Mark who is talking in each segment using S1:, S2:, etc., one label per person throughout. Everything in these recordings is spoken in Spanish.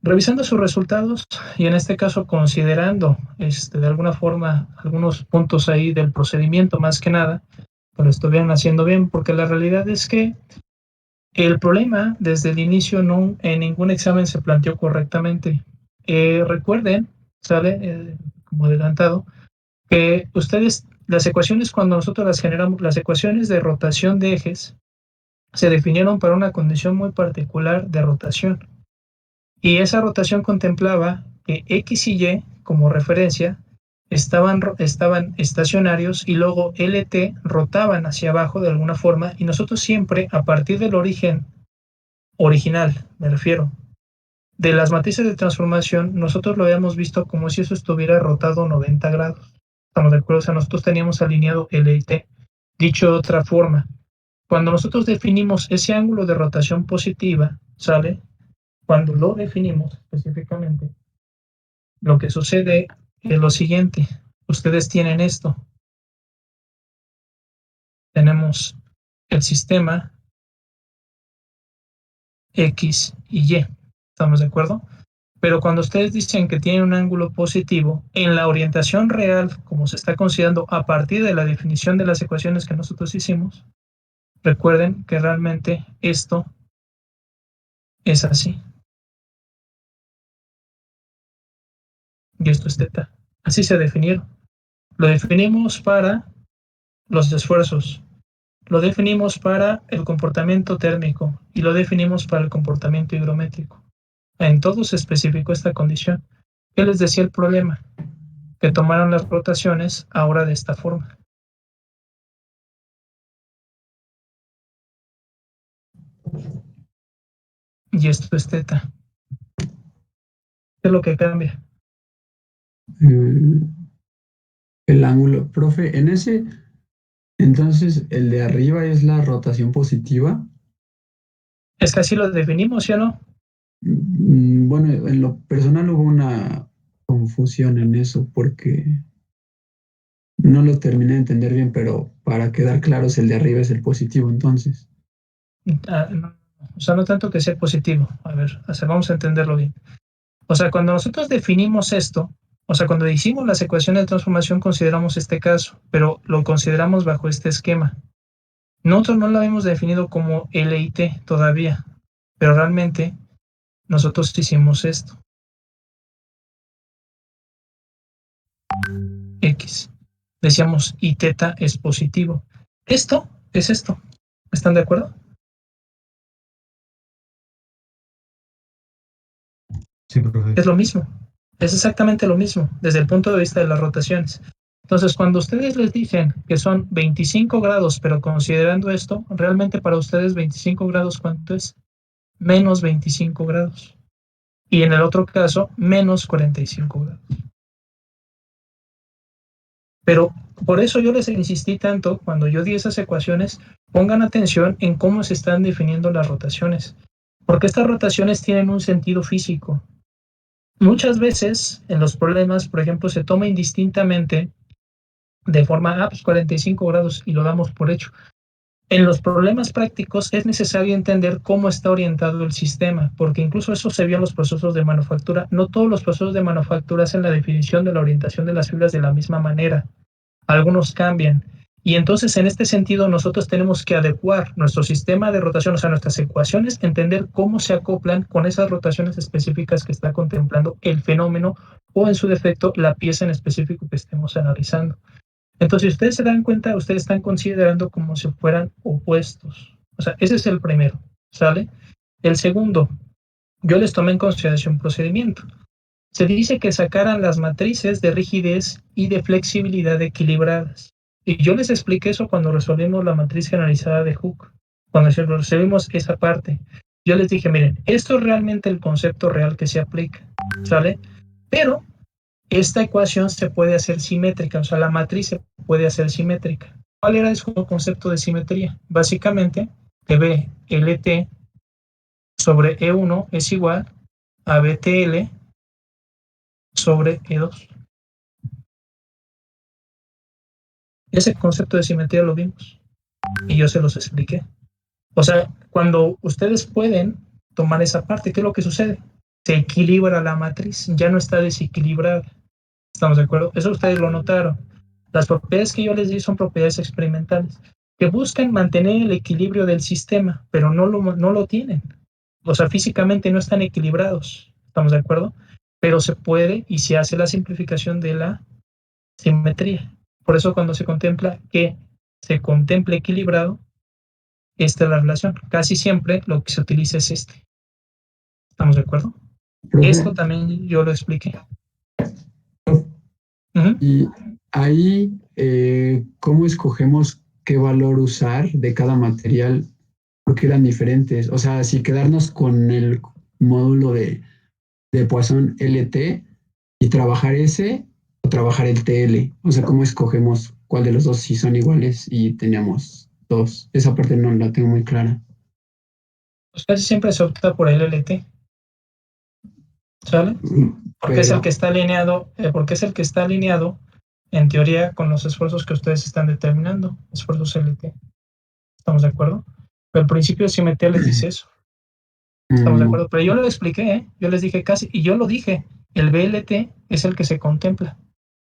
S1: Revisando sus resultados y en este caso considerando de alguna forma algunos puntos ahí del procedimiento más que nada, que lo estuvieran haciendo bien, porque la realidad es que el problema desde el inicio no en ningún examen se planteó correctamente. Recuerden, sale como adelantado, que ustedes, las ecuaciones cuando nosotros las generamos, las ecuaciones de rotación de ejes, se definieron para una condición muy particular de rotación. Y esa rotación contemplaba que X y Y, como referencia, estaban estacionarios y luego LT rotaban hacia abajo de alguna forma y nosotros siempre, a partir del origen original, me refiero, de las matrices de transformación, nosotros lo habíamos visto como si eso estuviera rotado 90 grados. Estamos de acuerdo, o sea, nosotros teníamos alineado L y T. Dicho de otra forma, cuando nosotros definimos ese ángulo de rotación positiva, ¿sale? Cuando lo definimos específicamente, lo que sucede es lo siguiente. Ustedes tienen esto. Tenemos el sistema X y Y. ¿Estamos de acuerdo? Pero cuando ustedes dicen que tienen un ángulo positivo, en la orientación real, como se está considerando a partir de la definición de las ecuaciones que nosotros hicimos, recuerden que realmente esto es así. Y esto es teta. Así se definieron. Lo definimos para los esfuerzos, lo definimos para el comportamiento térmico y lo definimos para el comportamiento higrométrico. En todo se especificó esta condición. ¿Qué les decía el problema? Que tomaron las rotaciones ahora de esta forma. Y esto es teta. ¿Qué es lo que cambia?
S2: El ángulo, profe, en ese, entonces el de arriba es la rotación positiva.
S1: Es que así lo definimos, ¿sí o no?
S2: Bueno, en lo personal hubo una confusión en eso porque no lo terminé de entender bien, pero para quedar claros, el de arriba es el positivo, entonces.
S1: No, o sea, no tanto que sea positivo. A ver, o sea, vamos a entenderlo bien. O sea, cuando nosotros definimos esto, o sea, cuando hicimos las ecuaciones de transformación consideramos este caso, pero lo consideramos bajo este esquema. Nosotros no lo habíamos definido como L y T todavía, pero realmente nosotros hicimos esto. X. Decíamos y teta es positivo. Esto es esto. ¿Están de acuerdo?
S2: Sí, profe.
S1: Es lo mismo. Es exactamente lo mismo desde el punto de vista de las rotaciones. Entonces, cuando ustedes les dicen que son 25 grados, pero considerando esto, realmente para ustedes 25 grados, ¿cuánto es? Menos 25 grados. Y en el otro caso, menos 45 grados. Pero por eso yo les insistí tanto cuando yo di esas ecuaciones, pongan atención en cómo se están definiendo las rotaciones, porque estas rotaciones tienen un sentido físico. Muchas veces en los problemas, por ejemplo, se toma indistintamente de forma 45 grados y lo damos por hecho. En los problemas prácticos es necesario entender cómo está orientado el sistema, porque incluso eso se vio en los procesos de manufactura. No todos los procesos de manufactura hacen la definición de la orientación de las fibras de la misma manera. Algunos cambian. Y entonces, en este sentido, nosotros tenemos que adecuar nuestro sistema de rotación, o sea, nuestras ecuaciones, entender cómo se acoplan con esas rotaciones específicas que está contemplando el fenómeno o, en su defecto, la pieza en específico que estemos analizando. Entonces, si ustedes se dan cuenta, ustedes están considerando como si fueran opuestos. O sea, ese es el primero, ¿sale? El segundo, yo les tomé en consideración procedimiento. Se dice que sacaran las matrices de rigidez y de flexibilidad equilibradas. Y yo les expliqué eso cuando resolvimos la matriz generalizada de Hooke, cuando resolvimos esa parte. Yo les dije, miren, esto es realmente el concepto real que se aplica, ¿sale? Pero esta ecuación se puede hacer simétrica, o sea, la matriz se puede hacer simétrica. ¿Cuál era el concepto de simetría? Básicamente, que BLT sobre E1 es igual a BTL sobre E2. Ese concepto de simetría lo vimos y yo se los expliqué. O sea, cuando ustedes pueden tomar esa parte, ¿qué es lo que sucede? se equilibra la matriz, ya no está desequilibrada. ¿Estamos de acuerdo? Eso ustedes lo notaron. Las propiedades que yo les di son propiedades experimentales, que buscan mantener el equilibrio del sistema, pero no lo tienen. O sea, físicamente no están equilibrados. ¿Estamos de acuerdo? Pero se puede y se hace la simplificación de la simetría. Por eso cuando se contempla que se contemple equilibrado, esta es la relación. Casi siempre lo que se utiliza es este. ¿Estamos de acuerdo?
S2: Profe,
S1: Esto también yo lo expliqué. Uh-huh.
S2: y ahí, ¿cómo escogemos qué valor usar de cada material? Porque eran diferentes. O sea, si quedarnos con el módulo de Poisson LT y trabajar ese o trabajar el TL. O sea, ¿cómo escogemos cuál de los dos si son iguales y teníamos dos? Esa parte no la tengo muy clara.
S1: Pues casi siempre se opta por el LT. ¿Sale? Porque es el que
S2: Pero,
S1: está alineado, en teoría con los esfuerzos que ustedes están determinando, esfuerzos LT. ¿Estamos de acuerdo? Pero el principio de simetría les dice eso. ¿Estamos de acuerdo? Pero yo lo expliqué, ¿eh? Yo les dije casi, y yo lo dije, el BLT es el que se contempla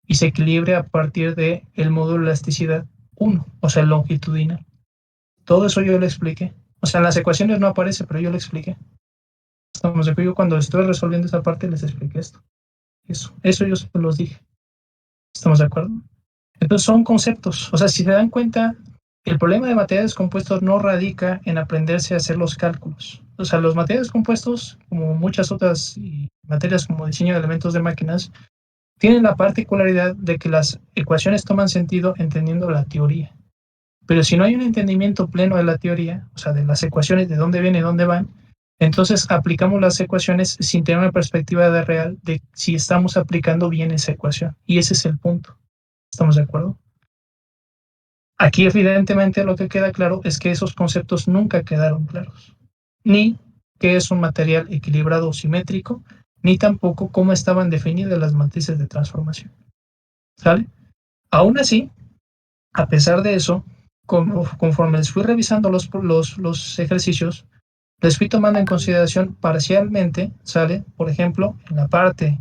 S1: y se equilibra a partir de el módulo de elasticidad 1, o sea, el longitudinal. Todo eso yo lo expliqué. O sea, en las ecuaciones no aparece, pero yo lo expliqué. Estamos de acuerdo. Yo cuando estuve resolviendo esa parte les expliqué esto. Eso yo se los dije. ¿Estamos de acuerdo? Entonces son conceptos. O sea, si se dan cuenta, el problema de materiales compuestos no radica en aprenderse a hacer los cálculos. O sea, los materiales compuestos, como muchas otras materias como diseño de elementos de máquinas, tienen la particularidad de que las ecuaciones toman sentido entendiendo la teoría. Pero si no hay un entendimiento pleno de la teoría, o sea, de las ecuaciones, de dónde vienen y dónde van, entonces aplicamos las ecuaciones sin tener una perspectiva de real de si estamos aplicando bien esa ecuación. Y ese es el punto. ¿Estamos de acuerdo? Aquí evidentemente lo que queda claro es que esos conceptos nunca quedaron claros. Ni qué es un material equilibrado o simétrico, ni tampoco cómo estaban definidas las matrices de transformación. ¿Sale? Aún así, a pesar de eso, conforme les fui revisando los ejercicios, les fui tomando en consideración parcialmente, ¿sale? Por ejemplo, en la parte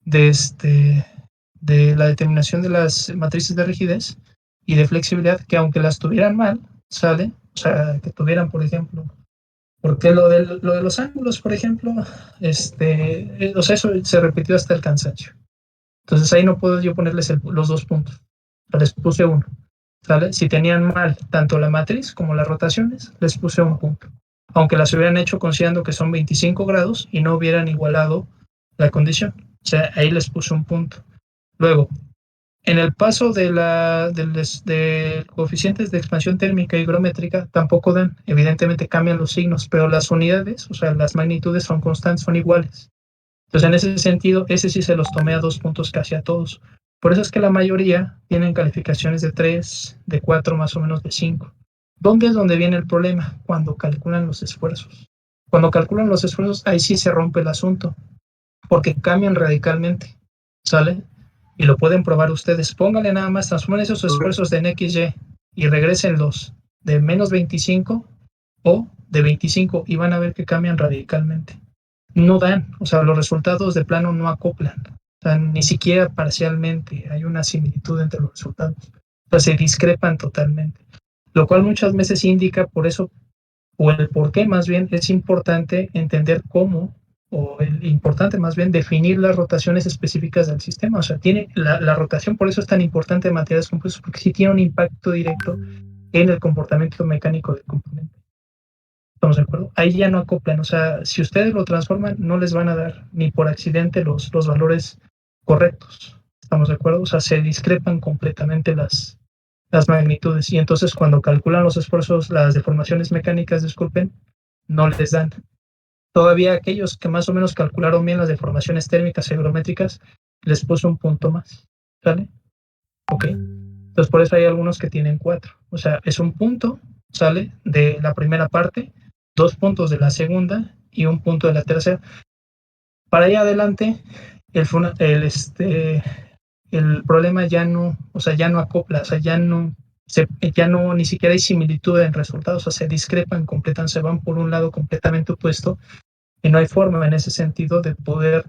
S1: de la determinación de las matrices de rigidez y de flexibilidad, que aunque las tuvieran mal, ¿sale? O sea, que tuvieran, por ejemplo, porque lo de los ángulos, por ejemplo, o sea, eso se repitió hasta el cansancio. Entonces ahí no puedo yo ponerles los dos puntos. Les puse uno. ¿Sale? Si tenían mal tanto la matriz como las rotaciones, les puse un punto. Aunque las hubieran hecho considerando que son 25 grados y no hubieran igualado la condición. O sea, ahí les puse un punto. Luego, en el paso de coeficientes de expansión térmica y higrométrica tampoco dan. Evidentemente cambian los signos, pero las unidades, o sea, las magnitudes son constantes, son iguales. Entonces, en ese sentido, ese sí se los tomé a 2 puntos casi a todos. Por eso es que la mayoría tienen calificaciones de 3, de 4, más o menos de 5. ¿Dónde es donde viene el problema? Cuando calculan los esfuerzos. Cuando calculan los esfuerzos, ahí sí se rompe el asunto, porque cambian radicalmente, ¿sale? Y lo pueden probar ustedes. Pónganle nada más, transformen esos esfuerzos de en XY y regresenlos de menos 25 o de 25 y van a ver que cambian radicalmente. No dan, o sea, los resultados de plano no acoplan, o sea, ni siquiera parcialmente hay una similitud entre los resultados, o sea, se discrepan totalmente, lo cual muchas veces indica por eso, o el por qué más bien es importante entender cómo, o el importante más bien definir las rotaciones específicas del sistema, o sea, tiene la rotación, por eso es tan importante en materiales compuestos, porque sí tiene un impacto directo en el comportamiento mecánico del componente. ¿Estamos de acuerdo? Ahí ya no acoplan, o sea, si ustedes lo transforman, no les van a dar ni por accidente los valores correctos. ¿Estamos de acuerdo? O sea, se discrepan completamente las magnitudes y entonces cuando calculan los esfuerzos, las deformaciones mecánicas, disculpen, no les dan. Todavía aquellos que más o menos calcularon bien las deformaciones térmicas y higrométricas, les puse un punto más. ¿Sale? Ok. Entonces por eso hay algunos que tienen 4. O sea, es un punto, ¿sale? De la primera parte, 2 puntos de la segunda y un punto de la tercera. Para allá adelante, el problema ya no, o sea, ya no acopla, o sea, ya no, ni siquiera hay similitud en resultados, o sea, se discrepan completamente, se van por un lado completamente opuesto y no hay forma en ese sentido de poder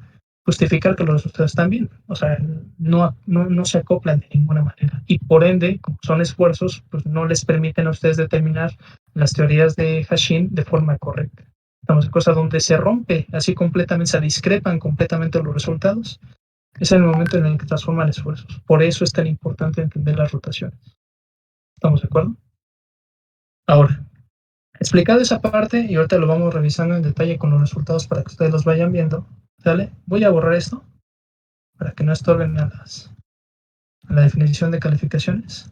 S1: justificar que los resultados están bien. O sea, no se acoplan de ninguna manera. Y por ende, como son esfuerzos, pues no les permiten a ustedes determinar las teorías de Hashim de forma correcta. Estamos en cosas donde se rompe así completamente, se discrepan completamente los resultados. Es el momento en el que transforman esfuerzos. Por eso es tan importante entender las rotaciones. ¿Estamos de acuerdo? Ahora, explicado esa parte, y ahorita lo vamos revisando en detalle con los resultados para que ustedes los vayan viendo, ¿sale? Voy a borrar esto para que no estorben a la definición de calificaciones.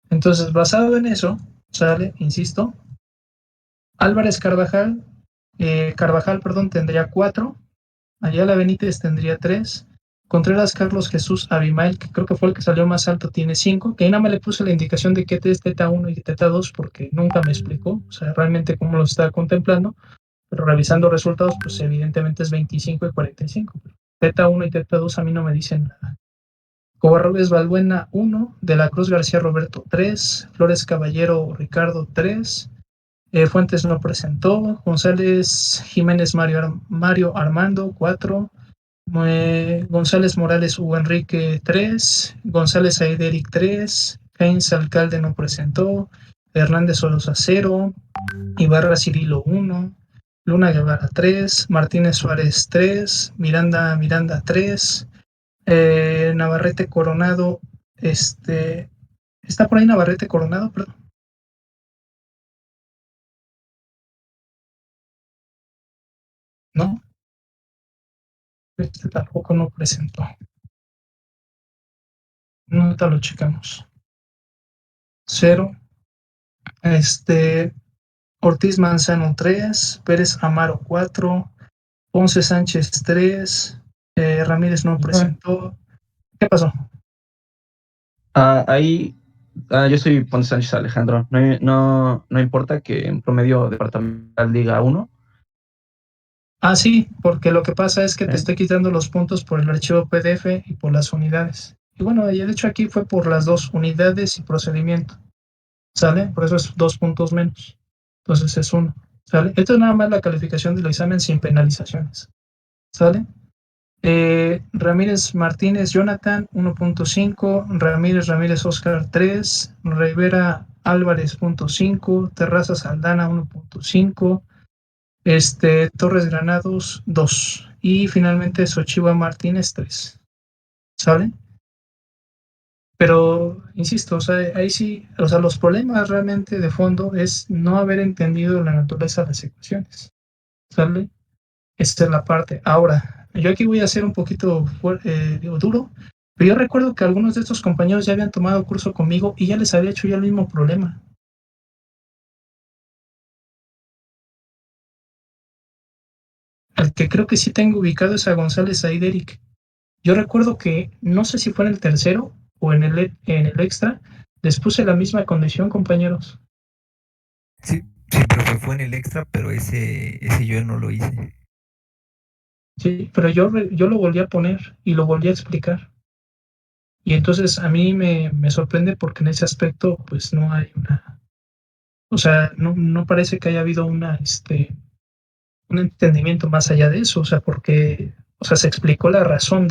S1: Entonces, basado en eso, ¿sale? Insisto, Álvarez Carvajal, tendría 4, Ayala Benítez tendría 3, Contreras Carlos Jesús Abimael, que creo que fue el que salió más alto, tiene 5, que ahí nada más le puse la indicación de que es teta 1 y teta 2 porque nunca me explicó, o sea, realmente cómo lo estaba contemplando, pero revisando resultados, pues evidentemente es 25 y 45. Teta 1 y teta 2 a mí no me dicen nada. Covarrubias Balbuena 1, De la Cruz García Roberto 3, Flores Caballero Ricardo 3, Fuentes no presentó, González Jiménez Mario Armando 4, González Morales Hugo Enrique 3, González Aideric 3, Heinz Alcalde no presentó, Hernández Solosa 0, Ibarra Cirilo 1, Luna Guevara 3, Martínez Suárez 3, Miranda 3, Navarrete Coronado, ¿está por ahí Navarrete Coronado? Perdón. ¿No? Tampoco no presentó. No, ahorita lo checamos. 0. Ortiz Manzano 3, Pérez Amaro 4, Ponce Sánchez 3, Ramírez no presentó. ¿Qué pasó?
S3: Ahí, yo soy Ponce Sánchez Alejandro. No importa que en promedio departamental diga 1.
S1: Sí, porque lo que pasa es que te estoy quitando los puntos por el archivo PDF y por las unidades. Y bueno, y el hecho aquí fue por las dos unidades y procedimiento. ¿Sale? Por eso es 2 puntos menos. Entonces es 1. ¿Sale? Esto es nada más la calificación del examen sin penalizaciones. ¿Sale? Ramírez Martínez Jonathan 1.5, Ramírez Oscar 3, Rivera Álvarez 0.5, Terrazas Aldana 1.5, Torres Granados 2 y finalmente Xochitl Martínez 3. ¿Sale? Pero, insisto, o sea, ahí sí, o sea, los problemas realmente de fondo es no haber entendido la naturaleza de las ecuaciones. ¿Sale? Esta es la parte. Ahora, yo aquí voy a ser un poquito duro, pero yo recuerdo que algunos de estos compañeros ya habían tomado curso conmigo y ya les había hecho ya el mismo problema. El que creo que sí tengo ubicado es a González Aideric. Yo recuerdo que, no sé si fue en el tercero o en el extra, les puse la misma condición, compañeros.
S4: Sí, profe, fue en el extra, pero ese yo no lo hice.
S1: Sí, pero yo lo volví a poner y lo volví a explicar. Y entonces a mí me sorprende porque en ese aspecto pues no hay o sea, no parece que haya habido un entendimiento más allá de eso, o sea, porque, o sea, se explicó la razón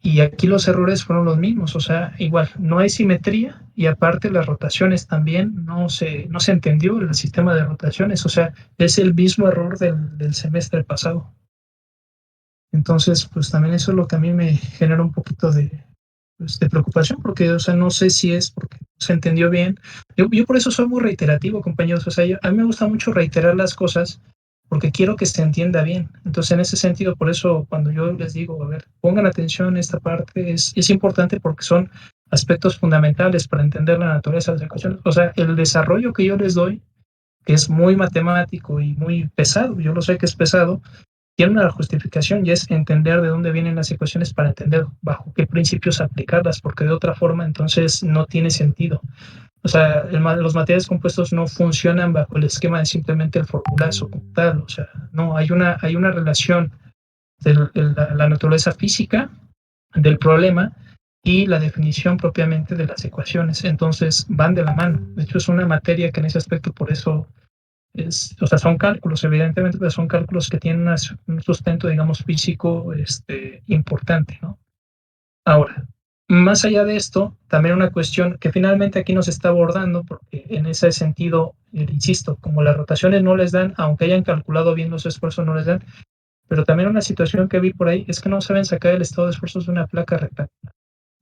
S1: y aquí los errores fueron los mismos, o sea, igual, no hay simetría y aparte las rotaciones también no se entendió el sistema de rotaciones, o sea, es el mismo error del semestre pasado. Entonces, pues también eso es lo que a mí me genera un poquito de preocupación, porque, o sea, no sé si es porque se entendió bien. Yo por eso soy muy reiterativo, compañeros. O sea, a mí me gusta mucho reiterar las cosas porque quiero que se entienda bien. Entonces, en ese sentido, por eso cuando yo les digo, a ver, pongan atención, esta parte es importante porque son aspectos fundamentales para entender la naturaleza de las ecuaciones. O sea, el desarrollo que yo les doy, que es muy matemático y muy pesado, yo lo sé que es pesado, tiene una justificación y es entender de dónde vienen las ecuaciones para entender bajo qué principios aplicarlas, porque de otra forma entonces no tiene sentido. O sea, los materiales compuestos no funcionan bajo el esquema de simplemente el formulazo como tal. O sea, no, hay una relación de la naturaleza física del problema y la definición propiamente de las ecuaciones. Entonces van de la mano. De hecho, es una materia que en ese aspecto por eso O sea, son cálculos, evidentemente, pero son cálculos que tienen un sustento, digamos, físico importante, ¿no? Ahora, más allá de esto, también una cuestión que finalmente aquí nos está abordando, porque en ese sentido, insisto, como las rotaciones no les dan, aunque hayan calculado bien los esfuerzos, no les dan, pero también una situación que vi por ahí es que no saben sacar el estado de esfuerzos de una placa rectangular.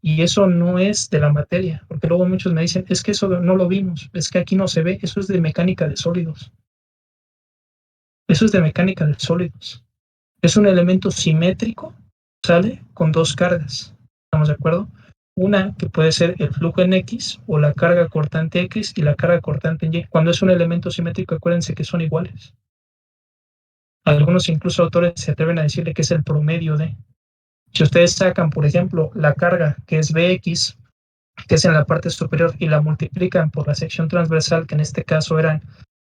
S1: Y eso no es de la materia, porque luego muchos me dicen, es que eso no lo vimos, es que aquí no se ve, eso es de mecánica de sólidos. Eso es de mecánica de sólidos. Es un elemento simétrico, ¿sale? Con dos cargas. ¿Estamos de acuerdo? Una que puede ser el flujo en X o la carga cortante X y la carga cortante en Y. Cuando es un elemento simétrico, acuérdense que son iguales. Algunos incluso autores se atreven a decirle que es el promedio de. Si ustedes sacan, por ejemplo, la carga que es Bx, que es en la parte superior, y la multiplican por la sección transversal, que en este caso eran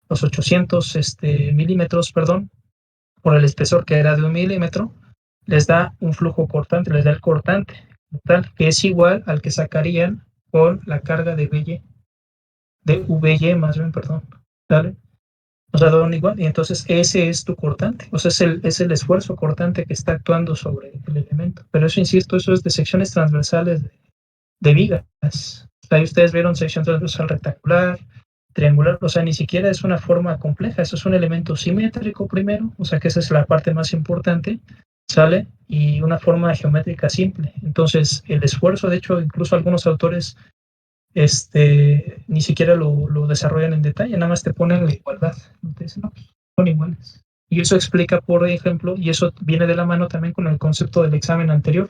S1: los 800 milímetros, perdón, por el espesor que era de 1 milímetro, les da un flujo cortante, les da el cortante, tal, que es igual al que sacarían con la carga de VY, de VY más bien, perdón, ¿vale? O sea, dan igual, y entonces ese es tu cortante, o sea, es el esfuerzo cortante que está actuando sobre el elemento. Pero eso, insisto, eso es de secciones transversales de vigas. Ahí ustedes vieron sección transversal rectangular, triangular, o sea, ni siquiera es una forma compleja, eso es un elemento simétrico primero, o sea que esa es la parte más importante, ¿sale? Y una forma geométrica simple. Entonces, el esfuerzo, de hecho, incluso algunos autores ni siquiera lo desarrollan en detalle, nada más te ponen la igualdad, te dicen, no, pues, son iguales. Y eso explica, por ejemplo, y eso viene de la mano también con el concepto del examen anterior,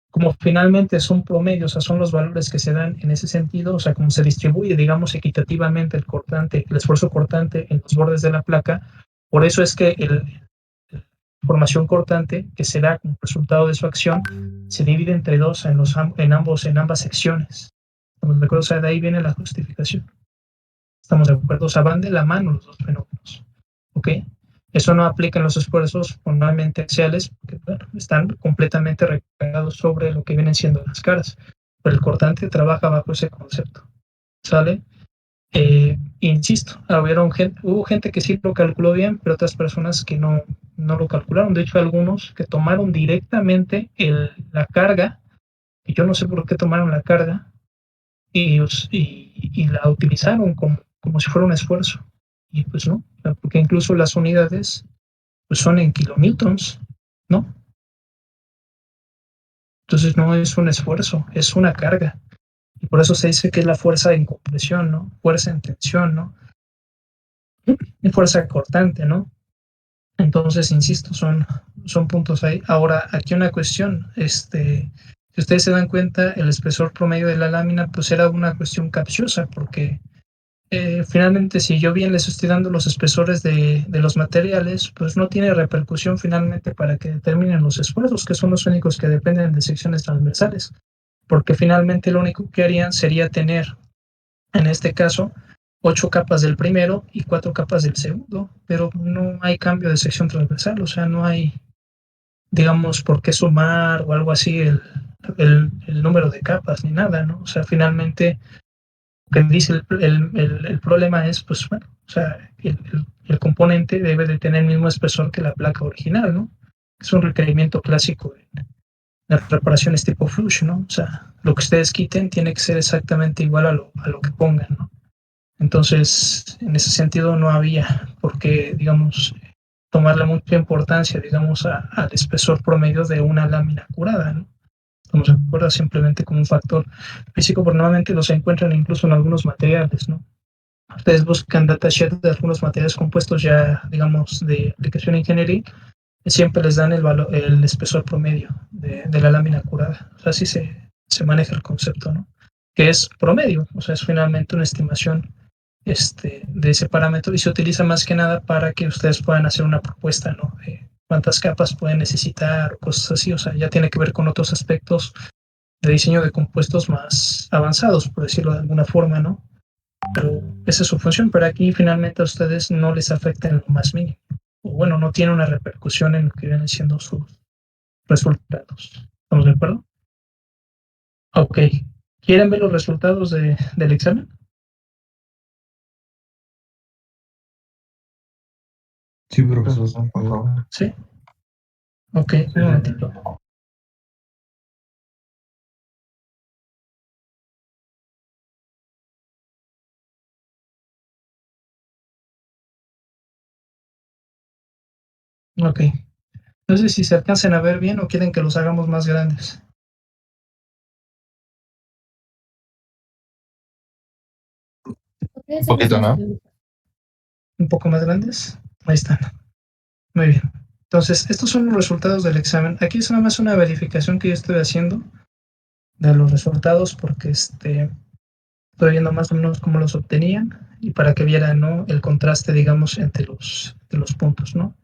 S1: como finalmente son promedios, o sea, son los valores que se dan en ese sentido, o sea, como se distribuye, digamos, equitativamente el cortante, el esfuerzo cortante en los bordes de la placa, por eso es que la formación cortante que se da como resultado de su acción se divide entre dos en ambas secciones. ¿Estamos de acuerdo? O sea, de ahí viene la justificación. ¿Estamos de acuerdo? O sea, van de la mano los dos fenómenos. ¿Ok? Eso no aplica en los esfuerzos normalmente axiales, porque bueno, están completamente recargados sobre lo que vienen siendo las caras. Pero el cortante trabaja bajo ese concepto. ¿Sale? Insisto, hubo gente que sí lo calculó bien, pero otras personas que no lo calcularon. De hecho, algunos que tomaron directamente la carga, y yo no sé por qué tomaron la carga, y la utilizaron como si fuera un esfuerzo. Y pues no, porque incluso las unidades pues son en kilonewtons, ¿no? Entonces no es un esfuerzo, es una carga. Y por eso se dice que es la fuerza en compresión, ¿no? Fuerza en tensión, ¿no? Y fuerza cortante, ¿no? Entonces, insisto, son puntos ahí. Ahora, aquí una cuestión, si ustedes se dan cuenta, el espesor promedio de la lámina, pues era una cuestión capciosa, porque finalmente, si yo bien les estoy dando los espesores de los materiales, pues no tiene repercusión finalmente para que determinen los esfuerzos, que son los únicos que dependen de secciones transversales, porque finalmente lo único que harían sería tener, en este caso, 8 capas del primero y 4 capas del segundo, pero no hay cambio de sección transversal, o sea, no hay, digamos, por qué sumar o algo así el número de capas ni nada, ¿no? O sea, finalmente que dice el problema es, pues bueno, o sea, el componente debe de tener el mismo espesor que la placa original, ¿no? Es un requerimiento clásico en las reparaciones tipo flush, ¿no? O sea, lo que ustedes quiten tiene que ser exactamente igual a lo que pongan, ¿no? Entonces, en ese sentido no había por qué, digamos, tomarle mucha importancia, digamos, al espesor promedio de una lámina curada, ¿no? Estamos de acuerdo simplemente como un factor físico, porque normalmente los encuentran incluso en algunos materiales, ¿no? Ustedes buscan datasheet de algunos materiales compuestos ya, digamos, de aplicación ingeniería, siempre les dan el espesor promedio de la lámina curada. O sea, así se maneja el concepto, ¿no? Que es promedio, o sea, es finalmente una estimación de ese parámetro y se utiliza más que nada para que ustedes puedan hacer una propuesta, ¿no? De cuántas capas pueden necesitar o cosas así, o sea, ya tiene que ver con otros aspectos de diseño de compuestos más avanzados, por decirlo de alguna forma, ¿no? Pero esa es su función, pero aquí finalmente a ustedes no les afecta en lo más mínimo. O bueno, no tiene una repercusión en lo que vienen siendo sus resultados. ¿Estamos de acuerdo? Ok. ¿Quieren ver los resultados del examen?
S5: Sí, profesor, por favor.
S1: ¿Sí? Ok, un momentito. Ok. No sé si se alcancen a ver bien o quieren que los hagamos más grandes.
S5: Un poquito, ¿no?
S1: Un poco más grandes. Ahí están. Muy bien. Entonces, estos son los resultados del examen. Aquí es nada más una verificación que yo estoy haciendo de los resultados porque estoy viendo más o menos cómo los obtenían y para que vieran, ¿no?, el contraste, digamos, entre los puntos, ¿no?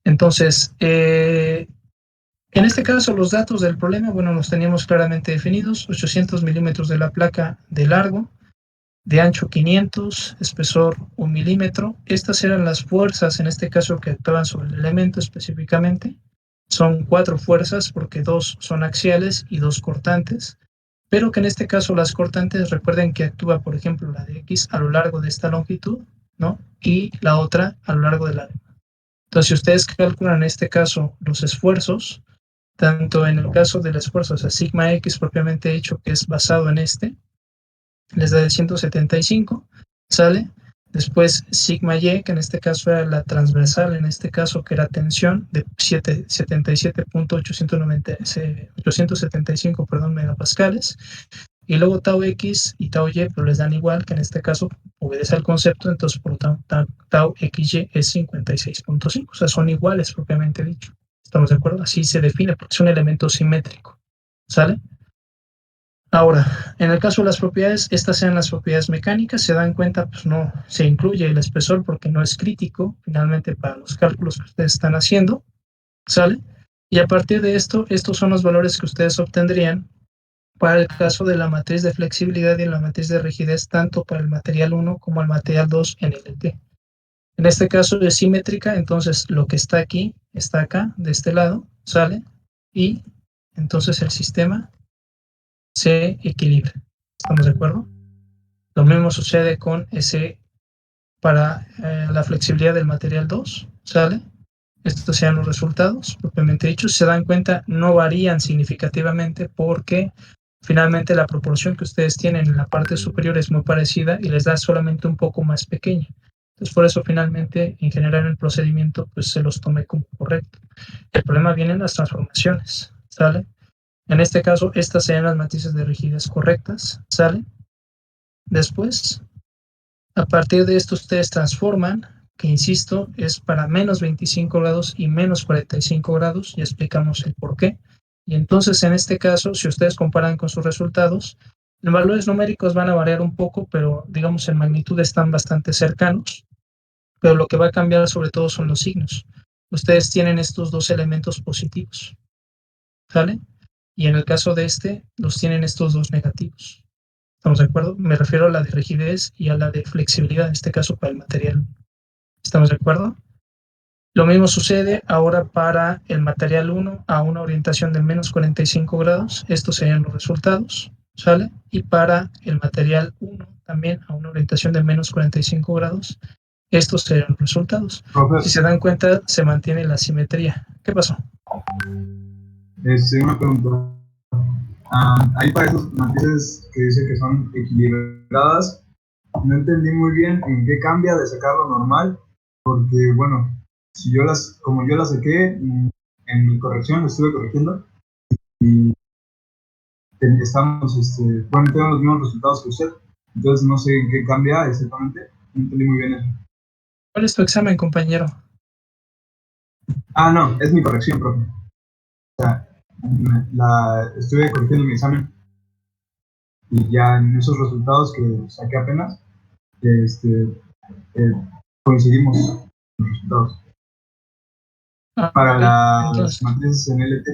S1: Entonces, en este caso, los datos del problema, bueno, los teníamos claramente definidos: 800 milímetros de la placa de largo, de ancho 500, espesor 1 milímetro. Estas eran las fuerzas, en este caso, que actuaban sobre el elemento específicamente. Son 4 fuerzas porque 2 son axiales y 2 cortantes, pero que en este caso las cortantes, recuerden que actúa, por ejemplo, la de X a lo largo de esta longitud, ¿no?, y la otra a lo largo de la. Entonces, si ustedes calculan en este caso los esfuerzos, tanto en el caso del esfuerzo, o sea, sigma X propiamente dicho, que es basado en les da de 175, ¿sale? Después sigma Y, que en este caso era la transversal, en este caso que era tensión de 875, megapascales, y luego tau X y tau Y, pero les dan igual, que en este caso obedece al concepto, entonces por lo tanto tau XY es 56.5, o sea, son iguales propiamente dicho. ¿Estamos de acuerdo? Así se define porque es un elemento simétrico, ¿sale? Ahora, en el caso de las propiedades, estas sean las propiedades mecánicas. Se dan cuenta, pues no se incluye el espesor porque no es crítico finalmente para los cálculos que ustedes están haciendo, ¿sale? Y a partir de esto, estos son los valores que ustedes obtendrían para el caso de la matriz de flexibilidad y la matriz de rigidez, tanto para el material 1 como el material 2 en LT. En este caso es simétrica, entonces lo que está aquí está acá, de este lado, ¿sale? Y entonces el sistema se equilibra. ¿Estamos de acuerdo? Lo mismo sucede con ese para la flexibilidad del material 2, ¿sale? Estos sean los resultados propiamente dichos. Se dan cuenta, no varían significativamente porque finalmente la proporción que ustedes tienen en la parte superior es muy parecida y les da solamente un poco más pequeña. Entonces, por eso finalmente, en general, el procedimiento pues se los tome como correcto. El problema viene en las transformaciones, ¿sale? En este caso, estas serían las matrices de rigidez correctas, ¿sale? Después, a partir de esto, ustedes transforman, que insisto, es para menos 25 grados y menos 45 grados, ya explicamos el por qué. Y entonces, en este caso, si ustedes comparan con sus resultados, los valores numéricos van a variar un poco, pero digamos en magnitud están bastante cercanos. Pero lo que va a cambiar sobre todo son los signos. Ustedes tienen estos dos elementos positivos, ¿sale? Y en el caso de los tienen estos dos negativos. ¿Estamos de acuerdo? Me refiero a la de rigidez y a la de flexibilidad, en este caso para el material. ¿Estamos de acuerdo? Lo mismo sucede ahora para el material 1 a una orientación de menos 45 grados. Estos serían los resultados, ¿sale? Y para el material 1 también a una orientación de menos 45 grados. Estos serían los resultados. Si se dan cuenta, se mantiene la simetría. ¿Qué pasó?
S6: Una pregunta. Hay para esos matrices que dice que son equilibradas. No entendí muy bien en qué cambia de sacarlo normal, porque bueno, como yo las saqué en mi corrección, lo estuve corrigiendo y estamos, bueno, tengo los mismos resultados que usted, entonces no sé en qué cambia exactamente, no entendí muy bien eso.
S1: ¿Cuál es tu examen, compañero?
S6: No, es mi corrección, profe. O sea, estuve corrigiendo mi examen y ya en esos resultados que saqué apenas, coincidimos los resultados. Para
S1: Okay.
S6: las
S1: Entonces,
S6: matrices en LT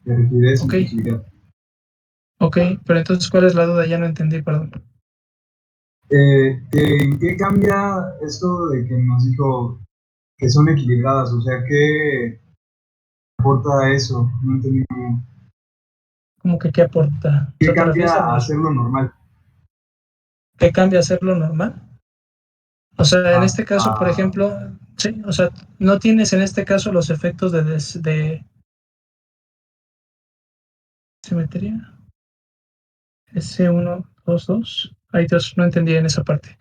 S6: de rigidez y flexibilidad.
S1: Ok, pero entonces, ¿cuál es la duda? Ya no entendí, perdón.
S6: ¿En qué cambia esto de que nos dijo que son equilibradas? O sea, ¿qué aporta eso? No entendí muy bien.
S1: ¿Cómo que qué aporta?
S6: ¿Qué cambia a hacerlo normal?
S1: ¿Qué cambia hacerlo normal? O sea, en este caso, por ejemplo, sí, o sea, no tienes en este caso los efectos de simetría. S1, 2, 2. Ay, Dios, no entendí en esa parte.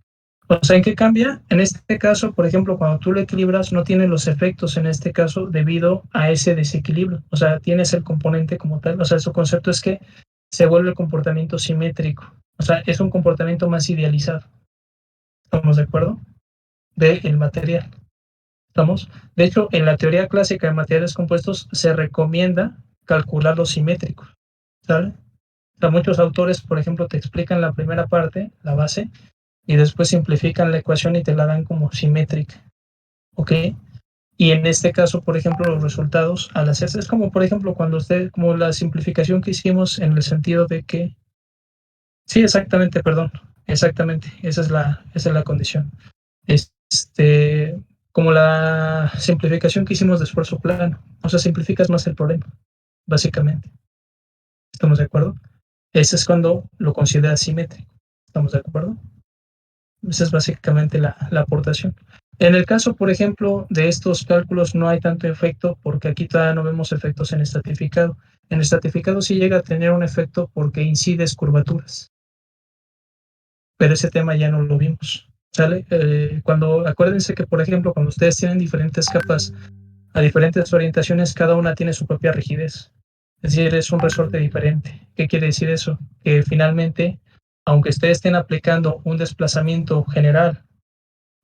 S1: O sea, ¿en qué cambia? En este caso, por ejemplo, cuando tú lo equilibras, no tiene los efectos en este caso debido a ese desequilibrio. O sea, tienes el componente como tal. O sea, su concepto es que se vuelve el comportamiento simétrico. O sea, es un comportamiento más idealizado. ¿Estamos de acuerdo? Del material. ¿Estamos? De hecho, en la teoría clásica de materiales compuestos se recomienda calcular los simétricos. ¿Sabes? O sea, muchos autores, por ejemplo, te explican la primera parte, la base, y después simplifican la ecuación y te la dan como simétrica. ¿Ok? Y en este caso, por ejemplo, los resultados al hacerse, es como, por ejemplo, cuando como la simplificación que hicimos en el sentido de que, sí, exactamente, perdón, exactamente, esa es la condición. Como la simplificación que hicimos de esfuerzo plano, o sea, simplificas más el problema, básicamente. ¿Estamos de acuerdo? Ese es cuando lo consideras simétrico. ¿Estamos de acuerdo? Esa es básicamente la aportación. En el caso, por ejemplo, de estos cálculos no hay tanto efecto porque aquí todavía no vemos efectos en estratificado. En estratificado sí llega a tener un efecto porque incides curvaturas, pero ese tema ya no lo vimos. ¿Sale? Acuérdense que, por ejemplo, cuando ustedes tienen diferentes capas a diferentes orientaciones, cada una tiene su propia rigidez. Es decir, es un resorte diferente. ¿Qué quiere decir eso? Que finalmente, aunque ustedes estén aplicando un desplazamiento general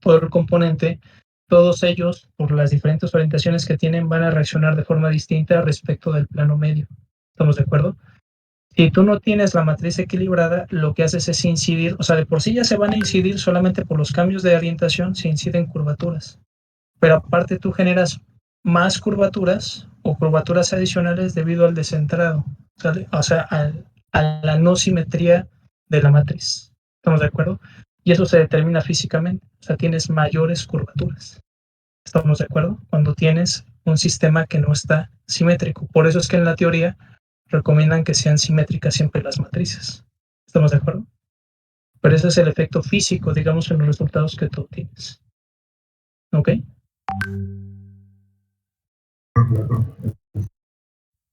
S1: por el componente, todos ellos, por las diferentes orientaciones que tienen, van a reaccionar de forma distinta respecto del plano medio. ¿Estamos de acuerdo? Si tú no tienes la matriz equilibrada, lo que haces es incidir, o sea, de por sí ya se van a incidir solamente por los cambios de orientación, se inciden curvaturas. Pero aparte tú generas más curvaturas o curvaturas adicionales debido al descentrado, ¿sale? O sea, a la no simetría de la matriz. ¿Estamos de acuerdo? Y eso se determina físicamente, o sea, tienes mayores curvaturas. ¿Estamos de acuerdo? Cuando tienes un sistema que no está simétrico. Por eso es que en la teoría recomiendan que sean simétricas siempre las matrices. ¿Estamos de acuerdo? Pero ese es el efecto físico, digamos, en los resultados que tú tienes. ¿Ok?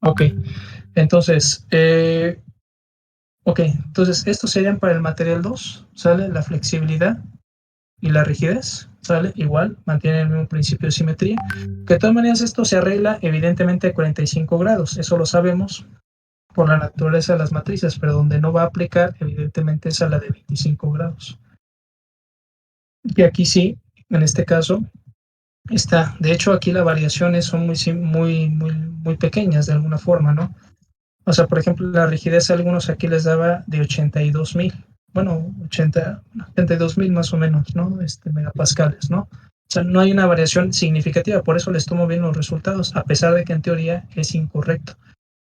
S1: Ok. Entonces, entonces estos serían para el material 2, ¿sale? La flexibilidad y la rigidez, ¿sale? Igual, mantiene el mismo principio de simetría. Que de todas maneras esto se arregla evidentemente a 45 grados, eso lo sabemos por la naturaleza de las matrices, pero donde no va a aplicar evidentemente es a la de 25 grados. Y aquí sí, en este caso, está, de hecho aquí las variaciones son muy pequeñas de alguna forma, ¿no? O sea, por ejemplo, la rigidez a algunos aquí les daba de 82,000, bueno, 82,000 más o menos, ¿no? Megapascales, ¿no? O sea, no hay una variación significativa, por eso les tomo bien los resultados, a pesar de que en teoría es incorrecto.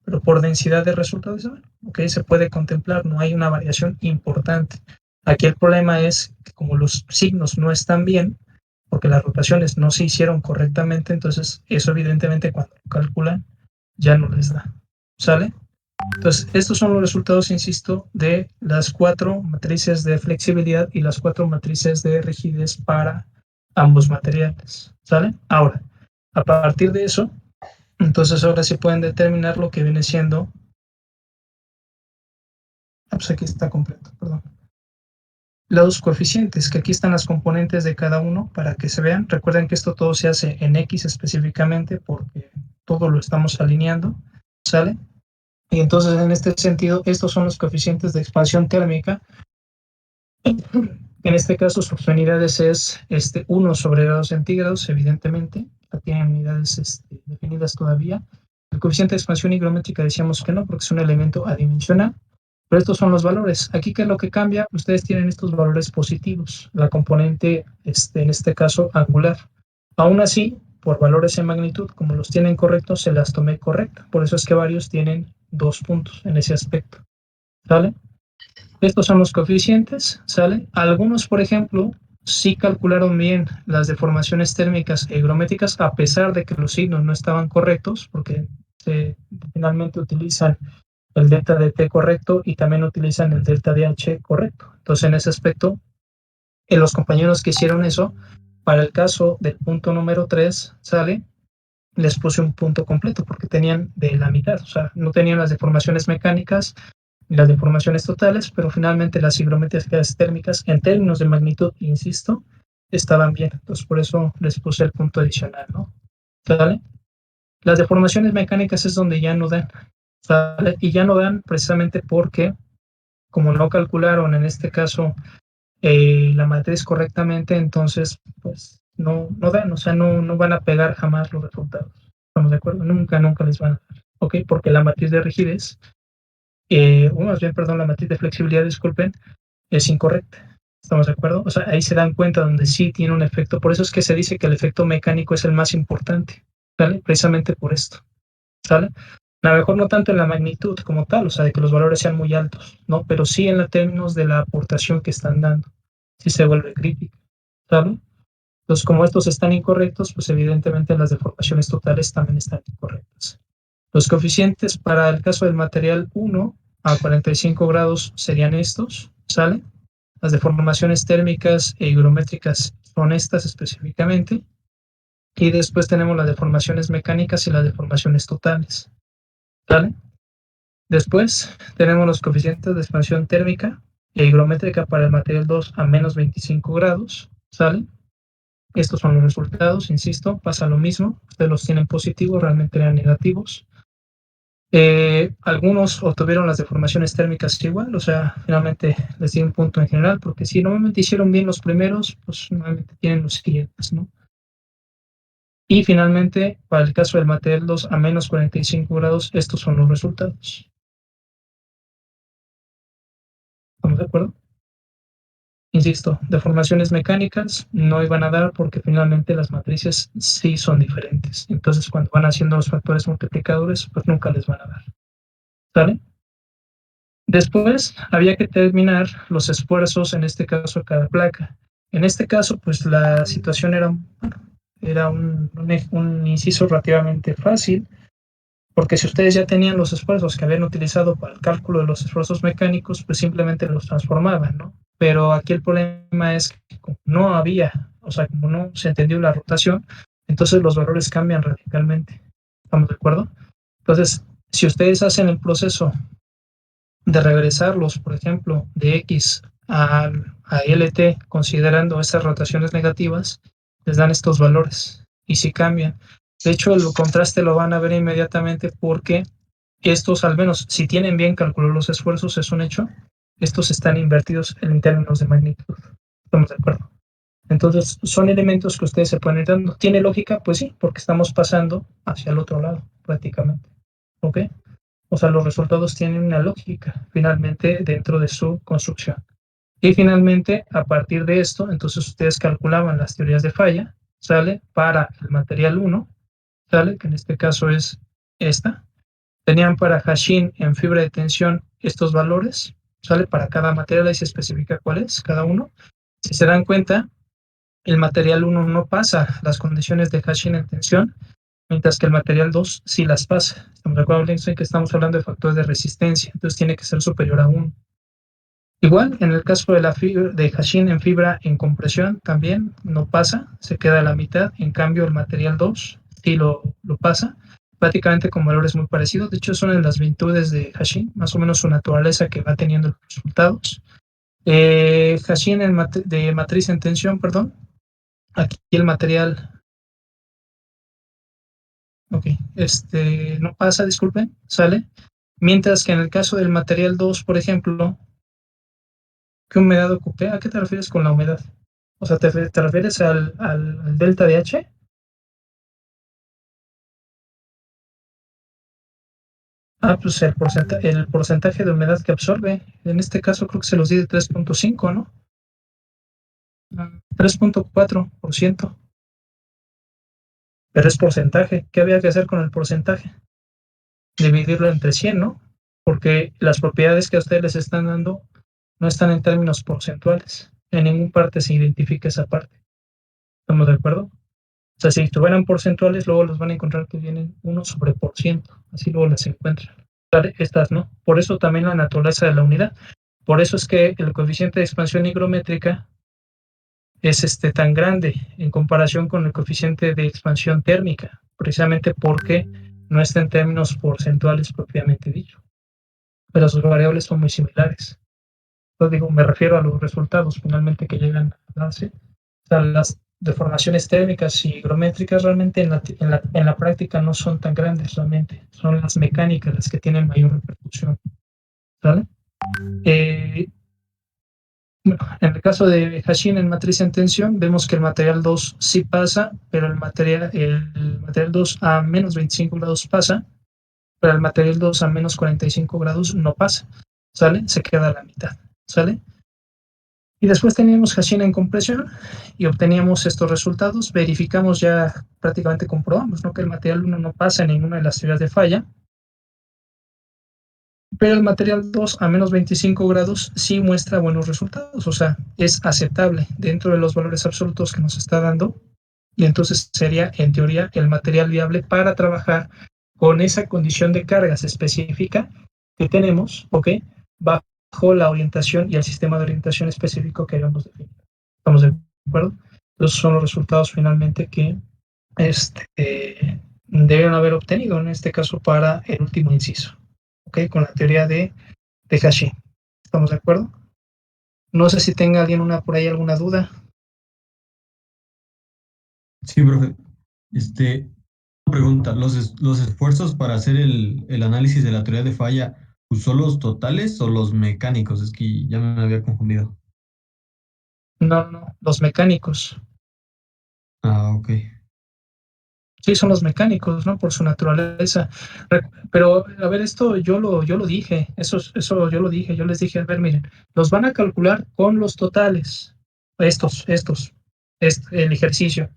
S1: Pero por densidad de resultados, ok, se puede contemplar, no hay una variación importante. Aquí el problema es que como los signos no están bien, porque las rotaciones no se hicieron correctamente, entonces eso evidentemente cuando lo calculan ya no les da. ¿Sale? Entonces, estos son los resultados, insisto, de las 4 matrices de flexibilidad y las 4 matrices de rigidez para ambos materiales. ¿Sale? Ahora, a partir de eso, entonces ahora sí pueden determinar lo que viene siendo. Pues aquí está completo, perdón. Los coeficientes, que aquí están las componentes de cada uno para que se vean. Recuerden que esto todo se hace en X específicamente porque todo lo estamos alineando. ¿Sale? Y entonces, en este sentido, estos son los coeficientes de expansión térmica. En este caso, sus unidades es 1 sobre grados centígrados, evidentemente. Ya tienen unidades definidas todavía. El coeficiente de expansión higrométrica decíamos que no, porque es un elemento adimensional. Pero estos son los valores. Aquí, ¿qué es lo que cambia? Ustedes tienen estos valores positivos. La componente, en este caso, angular. Aún así, por valores en magnitud, como los tienen correctos, se las tomé correctas. Por eso es que varios tienen 2 puntos en ese aspecto. ¿Sale? Estos son los coeficientes, ¿sale? Algunos, por ejemplo, sí calcularon bien las deformaciones térmicas e higrométricas, a pesar de que los signos no estaban correctos, porque finalmente utilizan el delta de T correcto y también utilizan el delta de H correcto. Entonces, en ese aspecto, los compañeros que hicieron eso, para el caso del punto número 3, ¿sale? Les puse un punto completo porque tenían de la mitad, o sea, no tenían las deformaciones mecánicas ni las deformaciones totales, pero finalmente las higrométricas térmicas, en términos de magnitud, insisto, estaban bien. Entonces, por eso les puse el punto adicional, ¿no? ¿Sale? Las deformaciones mecánicas es donde ya no dan, ¿sale? Y ya no dan precisamente porque, como no calcularon en este caso la matriz correctamente, entonces, pues, no dan, o sea, no van a pegar jamás los resultados. ¿Estamos de acuerdo? Nunca les van a dar, ¿ok? Porque la matriz de rigidez, o más bien, perdón, la matriz de flexibilidad, disculpen, es incorrecta. ¿Estamos de acuerdo? O sea, ahí se dan cuenta donde sí tiene un efecto. Por eso es que se dice que el efecto mecánico es el más importante, ¿sale? Precisamente por esto, ¿sale? A lo mejor no tanto en la magnitud como tal, o sea, de que los valores sean muy altos, ¿no? Pero sí en los términos de la aportación que están dando. Sí se vuelve crítica, ¿sale? Entonces, como estos están incorrectos, pues evidentemente las deformaciones totales también están incorrectas. Los coeficientes para el caso del material 1 a 45 grados serían estos, ¿sale? Las deformaciones térmicas e higrométricas son estas específicamente. Y después tenemos las deformaciones mecánicas y las deformaciones totales, ¿sale? Después tenemos los coeficientes de expansión térmica e higrométrica para el material 2 a menos 25 grados, ¿sale? Estos son los resultados, insisto, pasa lo mismo. Ustedes los tienen positivos, realmente eran negativos. Algunos obtuvieron las deformaciones térmicas igual, o sea, finalmente les di un punto en general, porque si normalmente hicieron bien los primeros, pues normalmente tienen los siguientes, ¿no? Y finalmente, para el caso del material 2 a menos 45 grados, estos son los resultados. ¿Estamos de acuerdo? Insisto, deformaciones mecánicas no iban a dar porque finalmente las matrices sí son diferentes. Entonces, cuando van haciendo los factores multiplicadores, pues nunca les van a dar. ¿Sale? Después, había que determinar los esfuerzos, en este caso, de cada placa. En este caso, pues la situación era un inciso relativamente fácil, porque si ustedes ya tenían los esfuerzos que habían utilizado para el cálculo de los esfuerzos mecánicos, pues simplemente los transformaban, ¿no? Pero aquí el problema es que como no había, o sea, como no se entendió la rotación, entonces los valores cambian radicalmente. ¿Estamos de acuerdo? Entonces, si ustedes hacen el proceso de regresarlos, por ejemplo, de X a LT, considerando esas rotaciones negativas, les dan estos valores y si cambian. De hecho, el contraste lo van a ver inmediatamente porque estos, al menos, si tienen bien calculados los esfuerzos, es un hecho, estos están invertidos en términos de magnitud. ¿Estamos de acuerdo? Entonces, son elementos que ustedes se pueden ir dando. ¿Tiene lógica? Pues sí, porque estamos pasando hacia el otro lado, prácticamente. ¿Ok? O sea, los resultados tienen una lógica, finalmente, dentro de su construcción. Y finalmente, a partir de esto, entonces ustedes calculaban las teorías de falla, ¿sale? Para el material 1, ¿sale? Que en este caso es esta. Tenían para Hashin en fibra de tensión estos valores, ¿sale? Para cada material ahí se especifica cuál es cada uno. Si se dan cuenta, el material 1 no pasa las condiciones de Hashin en tensión, mientras que el material 2 sí las pasa. Estamos de acuerdo en que estamos hablando de factores de resistencia, entonces tiene que ser superior a 1. Igual, en el caso de la fibra de Hashin en fibra en compresión, también no pasa, se queda a la mitad. En cambio, el material 2 sí lo pasa, prácticamente con valores muy parecidos. De hecho, son en las virtudes de Hashin, más o menos su naturaleza que va teniendo los resultados. Hashin de matriz en tensión, perdón. Aquí el material, ok, no pasa, disculpen, sale. Mientras que en el caso del material 2, por ejemplo, ¿qué humedad ocupé? ¿A qué te refieres con la humedad? O sea, ¿te refieres al delta de H? Pues el porcentaje de humedad que absorbe. En este caso creo que se los di de 3.5, ¿no? 3.4%. Pero es porcentaje. ¿Qué había que hacer con el porcentaje? Dividirlo entre 100, ¿no? Porque las propiedades que a ustedes les están dando no están en términos porcentuales. En ninguna parte se identifica esa parte. ¿Estamos de acuerdo? O sea, si estuvieran porcentuales, luego los van a encontrar que vienen 1/%. Así luego las encuentran. Estas no. Por eso también la naturaleza de la unidad. Por eso es que el coeficiente de expansión higrométrica es tan grande en comparación con el coeficiente de expansión térmica, precisamente porque no está en términos porcentuales propiamente dicho, pero sus variables son muy similares. Entonces digo, me refiero a los resultados finalmente que llegan a darse. O sea, las deformaciones térmicas y higrométricas realmente en la práctica no son tan grandes realmente, son las mecánicas las que tienen mayor repercusión. ¿Vale? Bueno, en el caso de Hashin en matriz en tensión, vemos que el material 2 sí pasa, pero el material 2 a menos 25 grados pasa, pero el material 2 a menos 45 grados no pasa, ¿sale? Se queda a la mitad, ¿sale? Y después teníamos Hashin en compresión y obteníamos estos resultados, verificamos ya, prácticamente comprobamos, ¿no? Que el material 1 no pasa en ninguna de las teorías de falla, pero el material 2 a menos 25 grados sí muestra buenos resultados, o sea, es aceptable dentro de los valores absolutos que nos está dando, y entonces sería, en teoría, el material viable para trabajar con esa condición de cargas específica que tenemos, ¿ok? Bajo la orientación y el sistema de orientación específico que habíamos definido. ¿Estamos de acuerdo? Esos son los resultados finalmente que deben haber obtenido, en este caso, para el último inciso. ¿Ok? Con la teoría de Hashin. ¿Estamos de acuerdo? No sé si tenga alguien por ahí alguna duda.
S7: Sí, profe. Una pregunta, ¿los esfuerzos para hacer el análisis de la teoría de falla, ¿usó los totales o los mecánicos? Es que ya me había confundido.
S1: No, los mecánicos.
S7: Ah, ok.
S1: Sí, son los mecánicos, ¿no? Por su naturaleza. Pero, a ver, esto yo lo dije, eso yo lo dije, yo les dije, a ver, miren, los van a calcular con los totales, el ejercicio,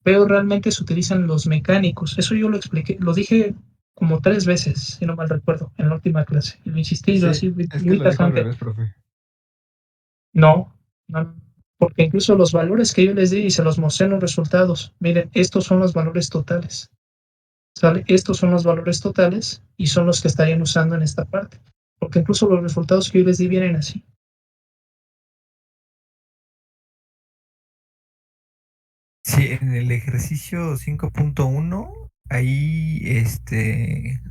S1: pero realmente se utilizan los mecánicos. Eso yo lo expliqué, lo dije como 3 veces, si no mal recuerdo, en la última clase. Y lo insistí yo así,
S8: Es que
S1: muy
S8: lo dijo al
S1: tajante.
S8: revés, profe.
S1: No, porque incluso los valores que yo les di y se los mostré en los resultados, miren, estos son los valores totales. ¿Sale? Estos son los valores totales y son los que estarían usando en esta parte, porque incluso los resultados que yo les di vienen así.
S4: Sí, en el ejercicio 5.1, ahí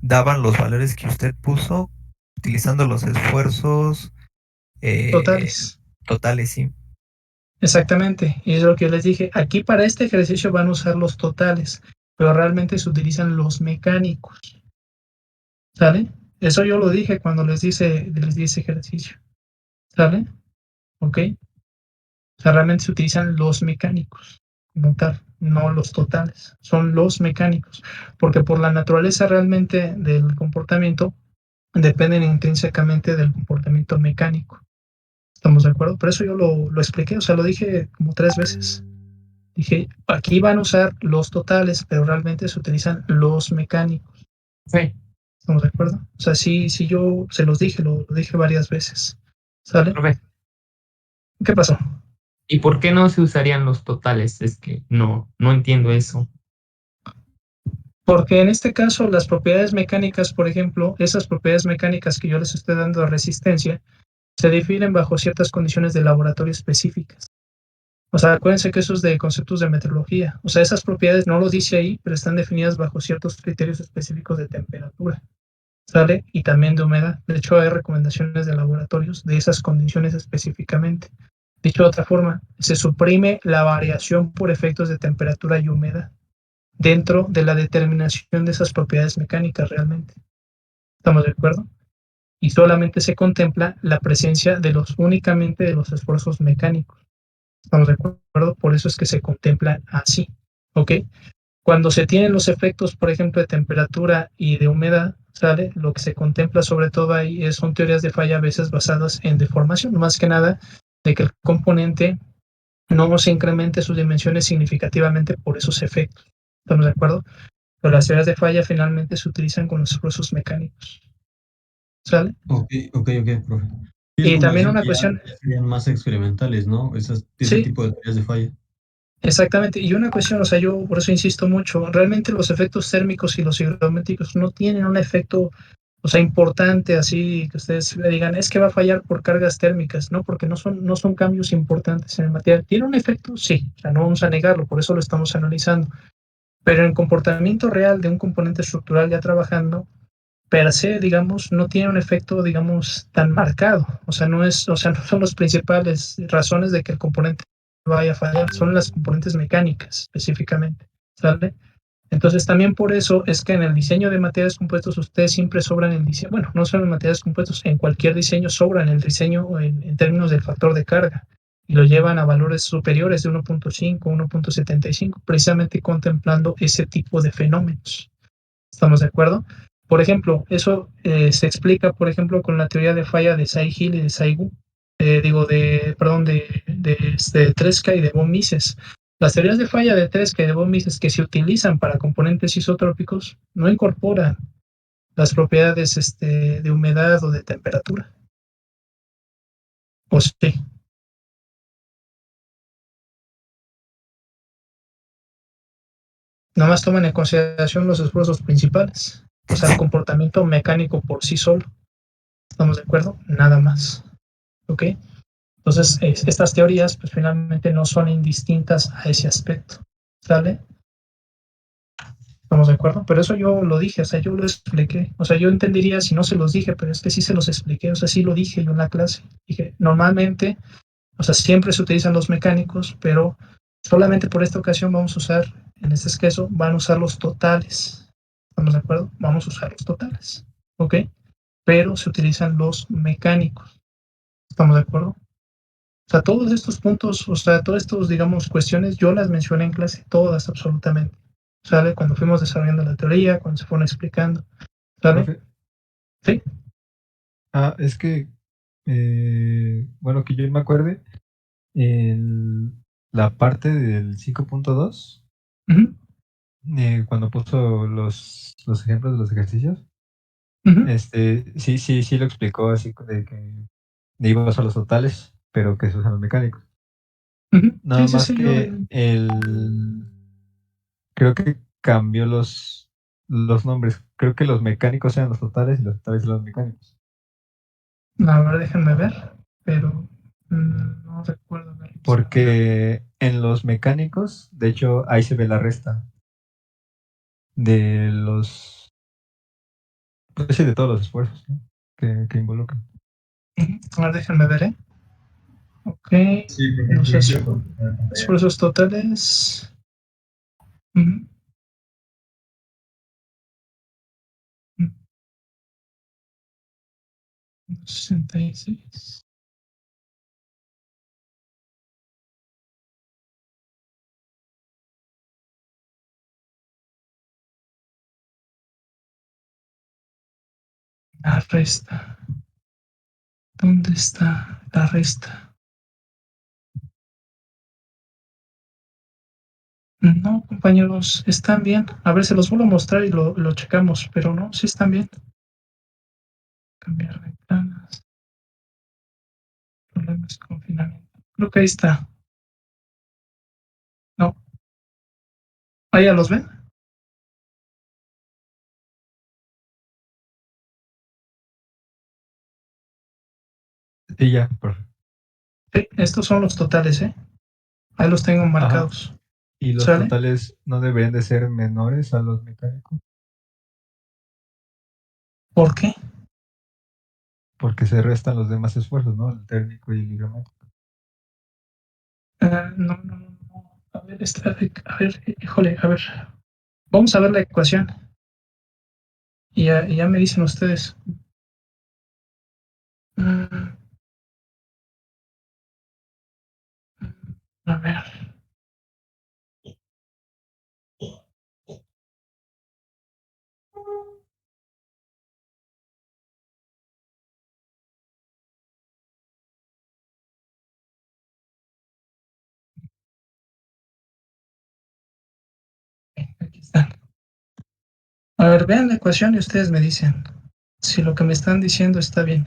S4: daban los valores que usted puso utilizando los esfuerzos
S1: Totales.
S4: totales, sí.
S1: Exactamente, y es lo que yo les dije. Aquí para este ejercicio van a usar los totales, pero realmente se utilizan los mecánicos. ¿Sale? Eso yo lo dije cuando les di ese ejercicio. ¿Sale? ¿Ok? O sea, realmente se utilizan los mecánicos como tal, no los totales, son los mecánicos, porque por la naturaleza realmente del comportamiento dependen intrínsecamente del comportamiento mecánico. ¿Estamos de acuerdo? Por eso yo lo expliqué, o sea, lo dije como 3 veces. Dije, aquí van a usar los totales, pero realmente se utilizan los mecánicos.
S9: Sí.
S1: ¿Estamos de acuerdo? O sea, sí, yo se los dije, lo dije varias veces. ¿Sale?
S9: Profe,
S1: ¿Qué pasó?
S9: ¿y por qué no se usarían los totales? Es que no entiendo eso.
S1: Porque en este caso las propiedades mecánicas, por ejemplo, esas propiedades mecánicas que yo les estoy dando de resistencia, se definen bajo ciertas condiciones de laboratorio específicas. O sea, acuérdense que eso es de conceptos de metrología. O sea, esas propiedades no lo dice ahí, pero están definidas bajo ciertos criterios específicos de temperatura, ¿sale? Y también de humedad. De hecho, hay recomendaciones de laboratorios de esas condiciones específicamente. Dicho de otra forma, se suprime la variación por efectos de temperatura y humedad dentro de la determinación de esas propiedades mecánicas realmente. ¿Estamos de acuerdo? Y solamente se contempla la presencia únicamente de los esfuerzos mecánicos. ¿Estamos de acuerdo? Por eso es que se contemplan así. ¿Ok? Cuando se tienen los efectos, por ejemplo, de temperatura y de humedad, ¿sale? Lo que se contempla sobre todo ahí son teorías de falla a veces basadas en deformación, más que nada de que el componente no se incremente sus dimensiones significativamente por esos efectos. ¿Estamos de acuerdo? Pero las teorías de falla finalmente se utilizan con los esfuerzos mecánicos. ¿Sale?
S7: Ok, profe. Sí,
S1: Y
S7: como
S1: también
S7: decían,
S1: una
S7: que
S1: cuestión,
S7: ya serían más experimentales, ¿no? Ese
S1: sí,
S7: tipo de teorías de falla.
S1: exactamente. Y una cuestión, o sea, yo por eso insisto mucho, realmente los efectos térmicos y los higrométricos no tienen un efecto o sea, importante así que ustedes le digan, es que va a fallar por cargas térmicas, ¿no? Porque no son cambios importantes en el material. ¿Tiene un efecto? Sí, o sea, no vamos a negarlo, por eso lo estamos analizando. Pero el comportamiento real de un componente estructural ya trabajando, per se, digamos, no tiene un efecto, digamos, tan marcado. O sea, no son las principales razones de que el componente vaya a fallar, son las componentes mecánicas específicamente, ¿sale? Entonces también por eso es que en el diseño de materiales compuestos ustedes siempre sobran el diseño, bueno, no solo en materiales compuestos, en cualquier diseño sobran el diseño en términos del factor de carga y lo llevan a valores superiores de 1.5, 1.75, precisamente contemplando ese tipo de fenómenos. ¿Estamos de acuerdo? Por ejemplo, eso se explica, por ejemplo, con la teoría de falla de Sai-Hill y de Sai-Gu, de Tresca y de von Mises. Las teorías de falla de Tresca y de von Mises que se utilizan para componentes isotrópicos no incorporan las propiedades de humedad o de temperatura. O sí. Nada más toman en consideración los esfuerzos principales, o sea, el comportamiento mecánico por sí solo. ¿Estamos de acuerdo? Nada más. ¿Ok? Entonces, estas teorías, pues finalmente no son indistintas a ese aspecto. ¿Sale? ¿Estamos de acuerdo? Pero eso yo lo dije, o sea, yo lo expliqué. O sea, yo entendería si no se los dije, pero es que sí se los expliqué, o sea, sí lo dije yo en la clase. Dije, normalmente, o sea, siempre se utilizan los mecánicos, pero solamente por esta ocasión vamos a usar, en este caso, van a usar los totales. ¿Estamos de acuerdo? Vamos a usar los totales. ¿Ok? Pero se utilizan los mecánicos. ¿Estamos de acuerdo? O sea, todos estos puntos, o sea, todas estas, digamos, cuestiones, yo las mencioné en clase, todas absolutamente. ¿Sale? Cuando fuimos desarrollando la teoría, cuando se fueron explicando. ¿Sale?
S8: Profe,
S1: Sí.
S8: es que, bueno, que yo me acuerde, la parte del 5.2,
S1: Ujú,
S8: cuando puso los ejemplos de los ejercicios,
S1: ujú,
S8: sí lo explicó así de que íbamos a los totales, pero que se usan los mecánicos.
S1: ujú.
S8: Nada
S1: Sí, sí,
S8: más
S1: sí, yo.
S8: que creo que cambió los nombres. Creo que los mecánicos eran los totales y los totales eran los mecánicos.
S1: A ver, déjenme ver, pero no recuerdo haberlo sabido.
S8: Porque en los mecánicos, de hecho, ahí se ve la resta de los, pues sí, de todos los esfuerzos, ¿no? que involucran.
S1: A ver, déjenme ver, ¿eh? Ok.
S6: Sí,
S1: Los
S6: perfecto, es cierto.
S1: esfuerzos totales. Ujú, ujú, 66. La resta. ¿Dónde está la resta? No, compañeros, están bien. A ver, se los vuelvo a mostrar y lo checamos, pero no, sí están bien. Cambiar ventanas, problemas de confinamiento. Creo que ahí está. No, ¿ahí ya los ven?
S8: Sí, ya, perfecto.
S1: Sí, estos son los totales, ¿eh? Ahí los tengo
S8: Ajá.
S1: marcados.
S8: Y los
S1: ¿Sale?
S8: totales no deberían de ser menores a los mecánicos,
S1: ¿Por qué?
S8: porque se restan los demás esfuerzos, ¿no? El térmico y el higrométrico.
S1: No, no, no, no. A ver, a ver, híjole, a ver. Vamos a ver la ecuación y ya me dicen ustedes. Mm, a ver. Aquí está. A ver, vean la ecuación y ustedes me dicen si lo que me están diciendo está bien.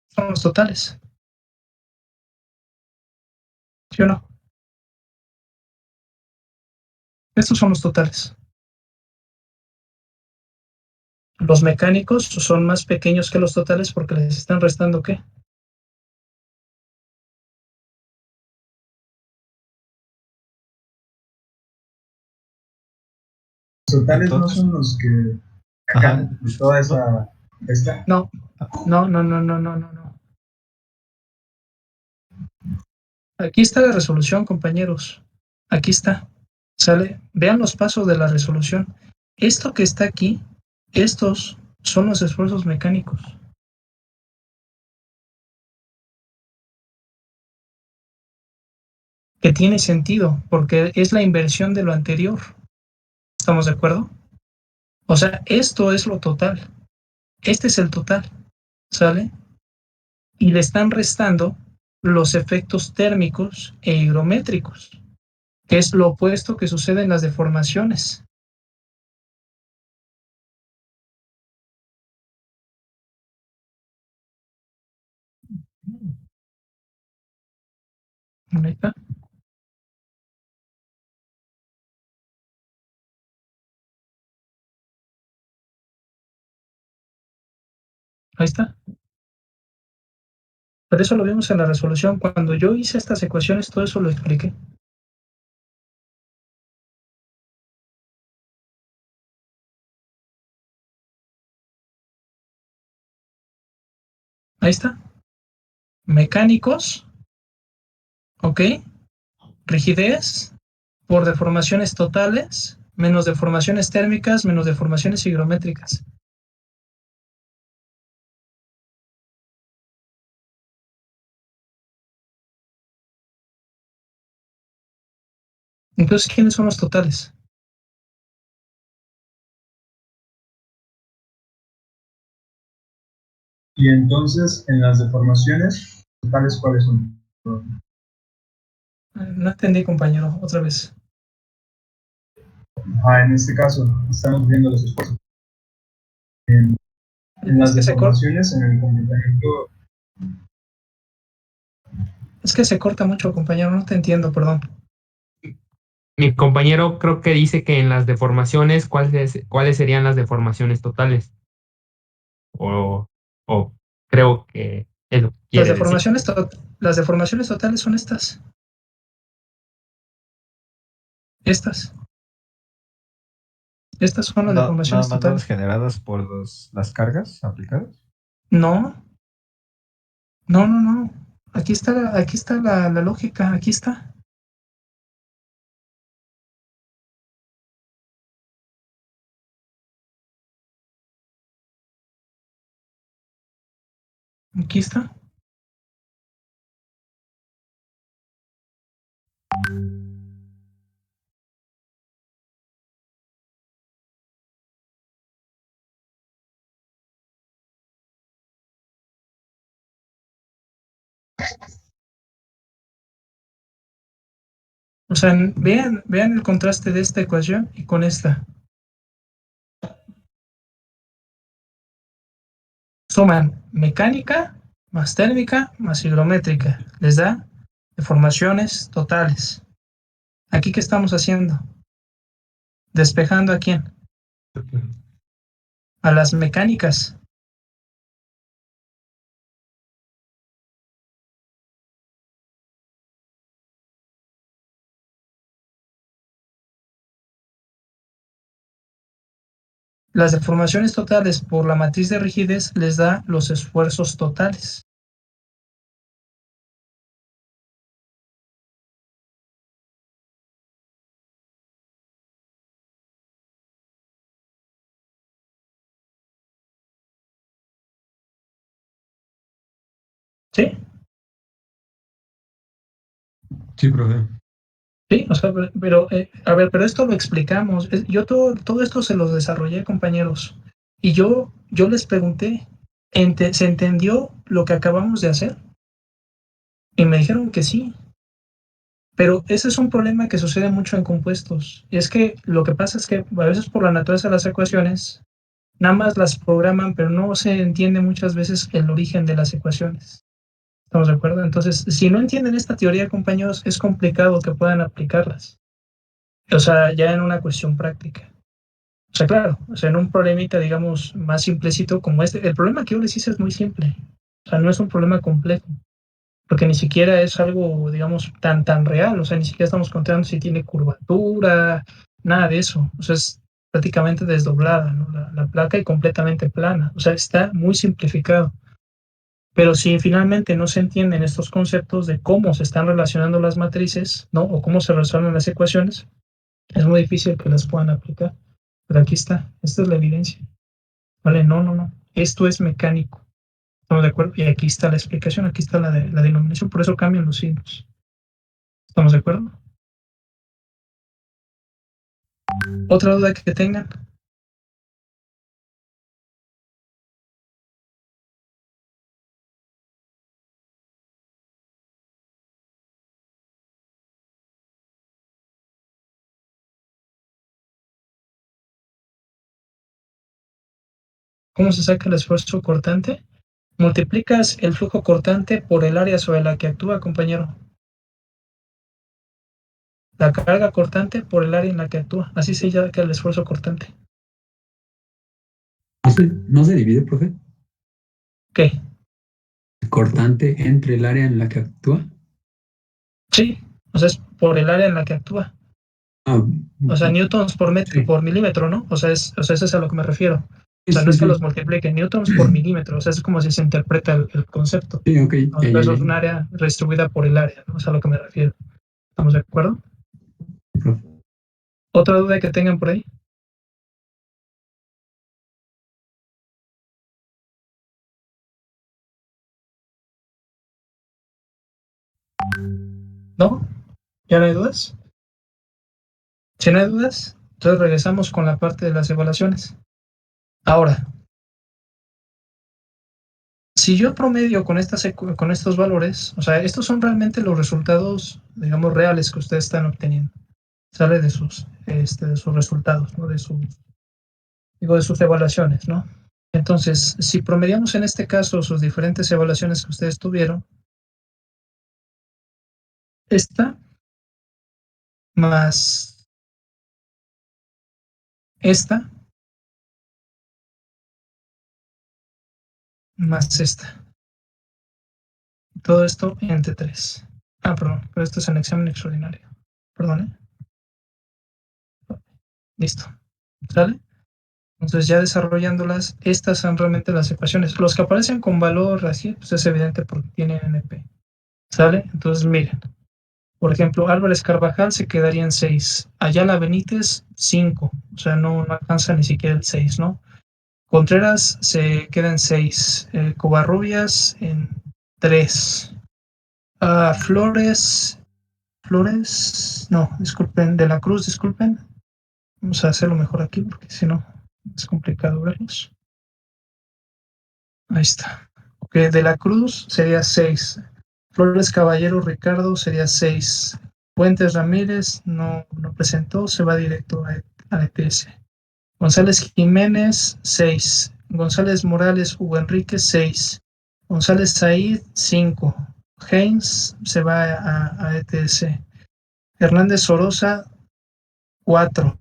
S1: Son los totales, ¿sí o no? Estos son los totales. Los mecánicos son más pequeños que los totales porque les están restando ¿qué?
S6: Los totales no
S8: Entonces-
S6: son los que
S8: Ajá.
S6: sacan toda esa... Esta.
S1: No. Aquí está la resolución, compañeros. Aquí está. ¿Sale? Vean los pasos de la resolución. Esto que está aquí, estos son los esfuerzos mecánicos. Que tiene sentido, porque es la inversión de lo anterior. ¿Estamos de acuerdo? O sea, esto es lo total. Este es el total. ¿Sale? Y le están restando los efectos térmicos e higrométricos, que es lo opuesto que sucede en las deformaciones. Ahí está. Ahí está. Pero eso lo vimos en la resolución. Cuando yo hice estas ecuaciones, todo eso lo expliqué. Ahí está. Mecánicos, ¿ok? Rigidez por deformaciones totales, menos deformaciones térmicas, menos deformaciones higrométricas. Entonces, ¿quiénes son los totales?
S6: Y entonces, en las deformaciones, totales, ¿cuáles son?
S1: No entendí, compañero, otra vez.
S6: En este caso, estamos viendo los esfuerzos. En las deformaciones, en el comportamiento...
S1: Es que se corta mucho, compañero, no te entiendo, perdón.
S9: Mi compañero creo que dice que en las deformaciones, ¿cuáles serían las deformaciones totales? O creo que es lo que quiere decir.
S1: Las deformaciones totales son estas. Estas. Estas son las deformaciones
S8: Nada
S1: totales.
S8: más generadas por las cargas aplicadas.
S1: No. Aquí está la lógica, aquí está. Aquí está. O sea, vean el contraste de esta ecuación y con esta. Suman mecánica más térmica más higrométrica. Les da deformaciones totales. ¿Aquí qué estamos haciendo? ¿Despejando a quién? A las mecánicas. Las deformaciones totales por la matriz de rigidez les da los esfuerzos totales. ¿Sí?
S7: Sí, profe.
S1: Sí, o sea, pero a ver, pero esto lo explicamos. Yo todo esto se los desarrollé, compañeros. Y yo les pregunté, ¿se entendió lo que acabamos de hacer? Y me dijeron que sí. Pero ese es un problema que sucede mucho en compuestos. Y es que lo que pasa es que a veces por la naturaleza de las ecuaciones, nada más las programan, pero no se entiende muchas veces el origen de las ecuaciones. ¿Estamos de acuerdo? Entonces, si no entienden esta teoría, compañeros, es complicado que puedan aplicarlas. O sea, ya en una cuestión práctica. O sea, claro, o sea, en un problemita, digamos, más simplecito como este, el problema que yo les hice es muy simple. O sea, no es un problema complejo, porque ni siquiera es algo, digamos, tan real. O sea, ni siquiera estamos contando si tiene curvatura, nada de eso. O sea, es prácticamente desdoblada, ¿no? La placa y completamente plana. O sea, está muy simplificado. Pero si finalmente no se entienden estos conceptos de cómo se están relacionando las matrices, ¿no? O cómo se resuelven las ecuaciones, es muy difícil que las puedan aplicar. Pero aquí está, esta es la evidencia. Vale, no. Esto es mecánico. ¿Estamos de acuerdo? Y aquí está la explicación, aquí está la denominación, por eso cambian los signos. ¿Estamos de acuerdo? ¿Otra duda que tengan? ¿Cómo se saca el esfuerzo cortante? Multiplicas el flujo cortante por el área sobre la que actúa, compañero. La carga cortante por el área en la que actúa. Así se llama el esfuerzo cortante.
S2: ¿No se divide, profe?
S1: ¿Qué?
S2: Cortante entre el área en la que actúa.
S1: Sí, o sea, es por el área en la que actúa. O sea, newtons por metro, por milímetro, ¿no? O sea, eso es a lo que me refiero. O sea, no es que los multiplique, newtons por milímetro. O sea, es como si se interpreta el concepto.
S2: Sí, ok.
S1: ¿No? Eso es un área distribuida por el área, ¿no? Es a lo que me refiero. ¿Estamos de acuerdo? ¿Otra duda que tengan por ahí? ¿No? ¿Ya no hay dudas? Si no hay dudas, entonces regresamos con la parte de las evaluaciones. Ahora, si yo promedio con estos valores, o sea, estos son realmente los resultados, digamos, reales que ustedes están obteniendo. Sale de sus resultados, ¿no? De sus evaluaciones, ¿no? Entonces, si promediamos en este caso sus diferentes evaluaciones que ustedes tuvieron, esta más esta más esta. Todo esto entre 3. Perdón, pero esto es en examen extraordinario. Perdón, Listo. ¿Sale? Entonces ya desarrollándolas, estas son realmente las ecuaciones. Los que aparecen con valor así, pues es evidente porque tienen NP. ¿Sale? Entonces miren. Por ejemplo, Álvarez Carvajal se quedaría en 6. Ayala Benítez, 5. O sea, no alcanza ni siquiera el 6, ¿no? Contreras se queda en 6. Covarrubias en 3. Flores, no, disculpen, de la Cruz, disculpen. Vamos a hacerlo mejor aquí porque si no es complicado verlos. Ahí está. Ok, de la Cruz sería 6. Flores Caballero Ricardo sería 6. Fuentes Ramírez no presentó, se va directo a ETS. González Jiménez, 6. González Morales Hugo Enrique, 6. González Said, 5. Haynes se va a ETS. Hernández Sorosa, 4.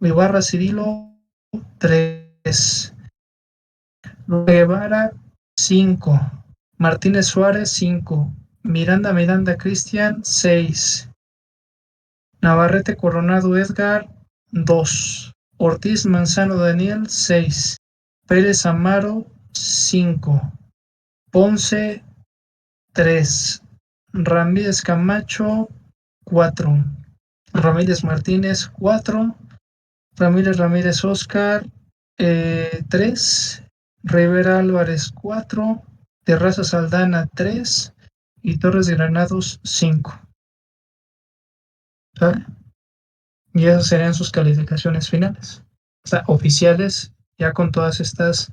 S1: Ibarra Cirilo, 3. Guevara, 5. Martínez Suárez, 5. Miranda Cristian, 6. Navarrete Coronado Edgar, 2. Ortiz Manzano Daniel, 6. Pérez Amaro, 5. Ponce, 3. Ramírez Camacho, 4. Ramírez Martínez, 4. Ramírez Oscar, 3. Rivera Álvarez, 4. Terraza Saldana, 3. Y Torres de Granados, 5. ¿Sale? Y esas serían sus calificaciones finales. O sea, oficiales, ya con todas estas,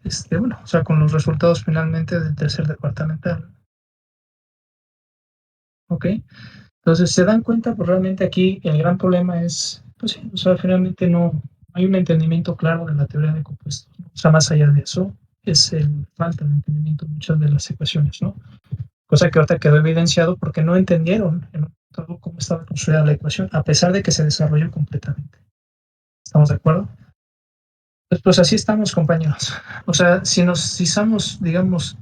S1: o sea, con los resultados finalmente del tercer departamental. ¿Ok? Entonces, se dan cuenta, pues realmente aquí el gran problema es, pues sí, o sea, finalmente no hay un entendimiento claro de la teoría de compuestos, ¿no? O sea, más allá de eso, es el falta de entendimiento de muchas de las ecuaciones, ¿no? Cosa que ahorita quedó evidenciado porque no entendieron en un todo cómo estaba construida la ecuación, a pesar de que se desarrolló completamente. ¿Estamos de acuerdo? Pues así estamos, compañeros. O sea, si nos cizamos, digamos,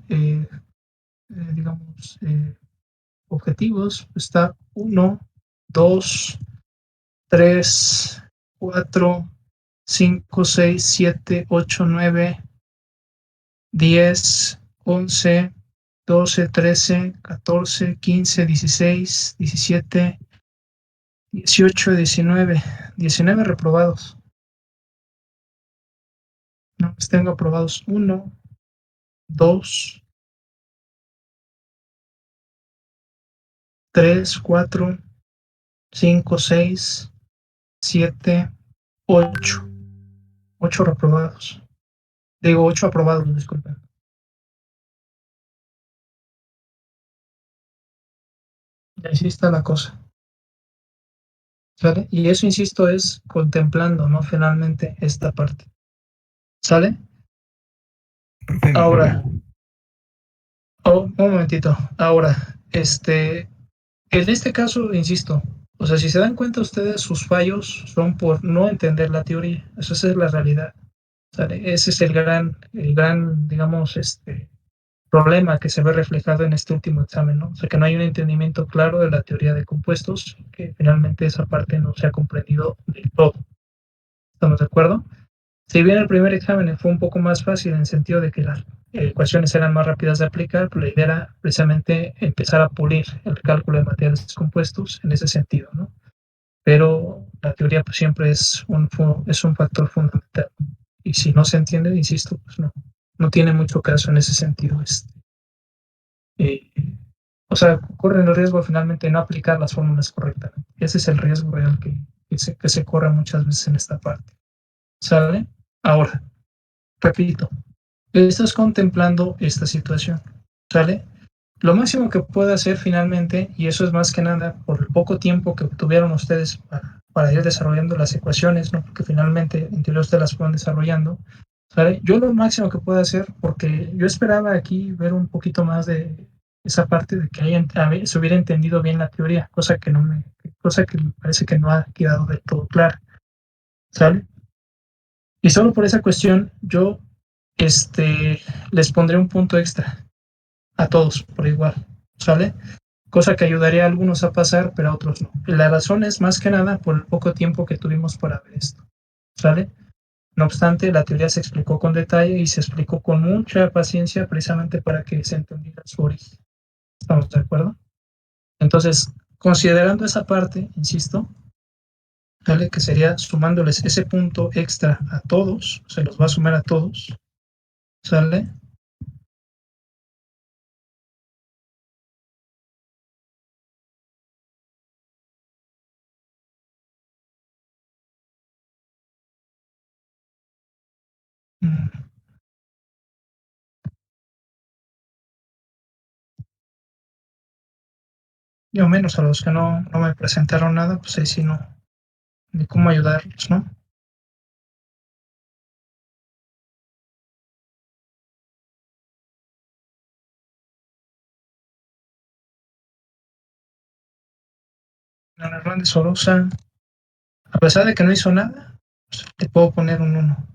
S1: objetivos, está 1, 2, 3, 4, 5, 6, 7, 8, 9, 10, 11, 12, 13, 14, 15, 16, 17, 18, 19, 19 reprobados. No, pues tengo aprobados 1, 2, 3, 4, 5, 6, 7, 8. 8 reprobados. Digo, 8 aprobados, disculpen. Y así está la cosa. ¿Sale? Y eso, insisto, es contemplando, ¿no? Finalmente, esta parte. ¿Sale?
S4: Profe,
S1: Ahora, un momentito. Ahora, en este caso, insisto, o sea, si se dan cuenta ustedes, sus fallos son por no entender la teoría. Esa es la realidad. ¿Sale? Ese es el gran, digamos, problema que se ve reflejado en este último examen, ¿no? O sea, que no hay un entendimiento claro de la teoría de compuestos, que finalmente esa parte no se ha comprendido del todo. ¿Estamos de acuerdo? Si bien el primer examen fue un poco más fácil en el sentido de que las ecuaciones eran más rápidas de aplicar, pues la idea era precisamente empezar a pulir el cálculo de materiales compuestos en ese sentido, ¿no? Pero la teoría pues siempre es un factor fundamental. Y si no se entiende, insisto, pues no tiene mucho caso en ese sentido. O sea, corren el riesgo finalmente de no aplicar las fórmulas correctamente. Ese es el riesgo real que se corre muchas veces en esta parte. ¿Sale? Ahora, repito, estás contemplando esta situación. ¿Sale? Lo máximo que puede hacer finalmente, y eso es más que nada por el poco tiempo que tuvieron ustedes para ir desarrollando las ecuaciones, ¿no? Porque finalmente en teoría ustedes las fueron desarrollando. ¿Sale? Yo lo máximo que puedo hacer, porque yo esperaba aquí ver un poquito más de esa parte de que se hubiera entendido bien la teoría, cosa que me parece que no ha quedado del todo clara. ¿Sale? Y solo por esa cuestión, yo les pondré un punto extra a todos por igual, ¿sale? Cosa que ayudaría a algunos a pasar, pero a otros no. La razón es más que nada por el poco tiempo que tuvimos para ver esto, ¿sale? No obstante, la teoría se explicó con detalle y se explicó con mucha paciencia precisamente para que se entendiera su origen. ¿Estamos de acuerdo? Entonces, considerando esa parte, insisto, ¿vale? Que sería sumándoles ese punto extra a todos, se los va a sumar a todos, ¿sale? Yo menos a los que no me presentaron nada, pues ahí sí no, ni cómo ayudarlos, ¿no? Don Hernández Sorosa, a pesar de que no hizo nada, pues, le puedo poner un 1.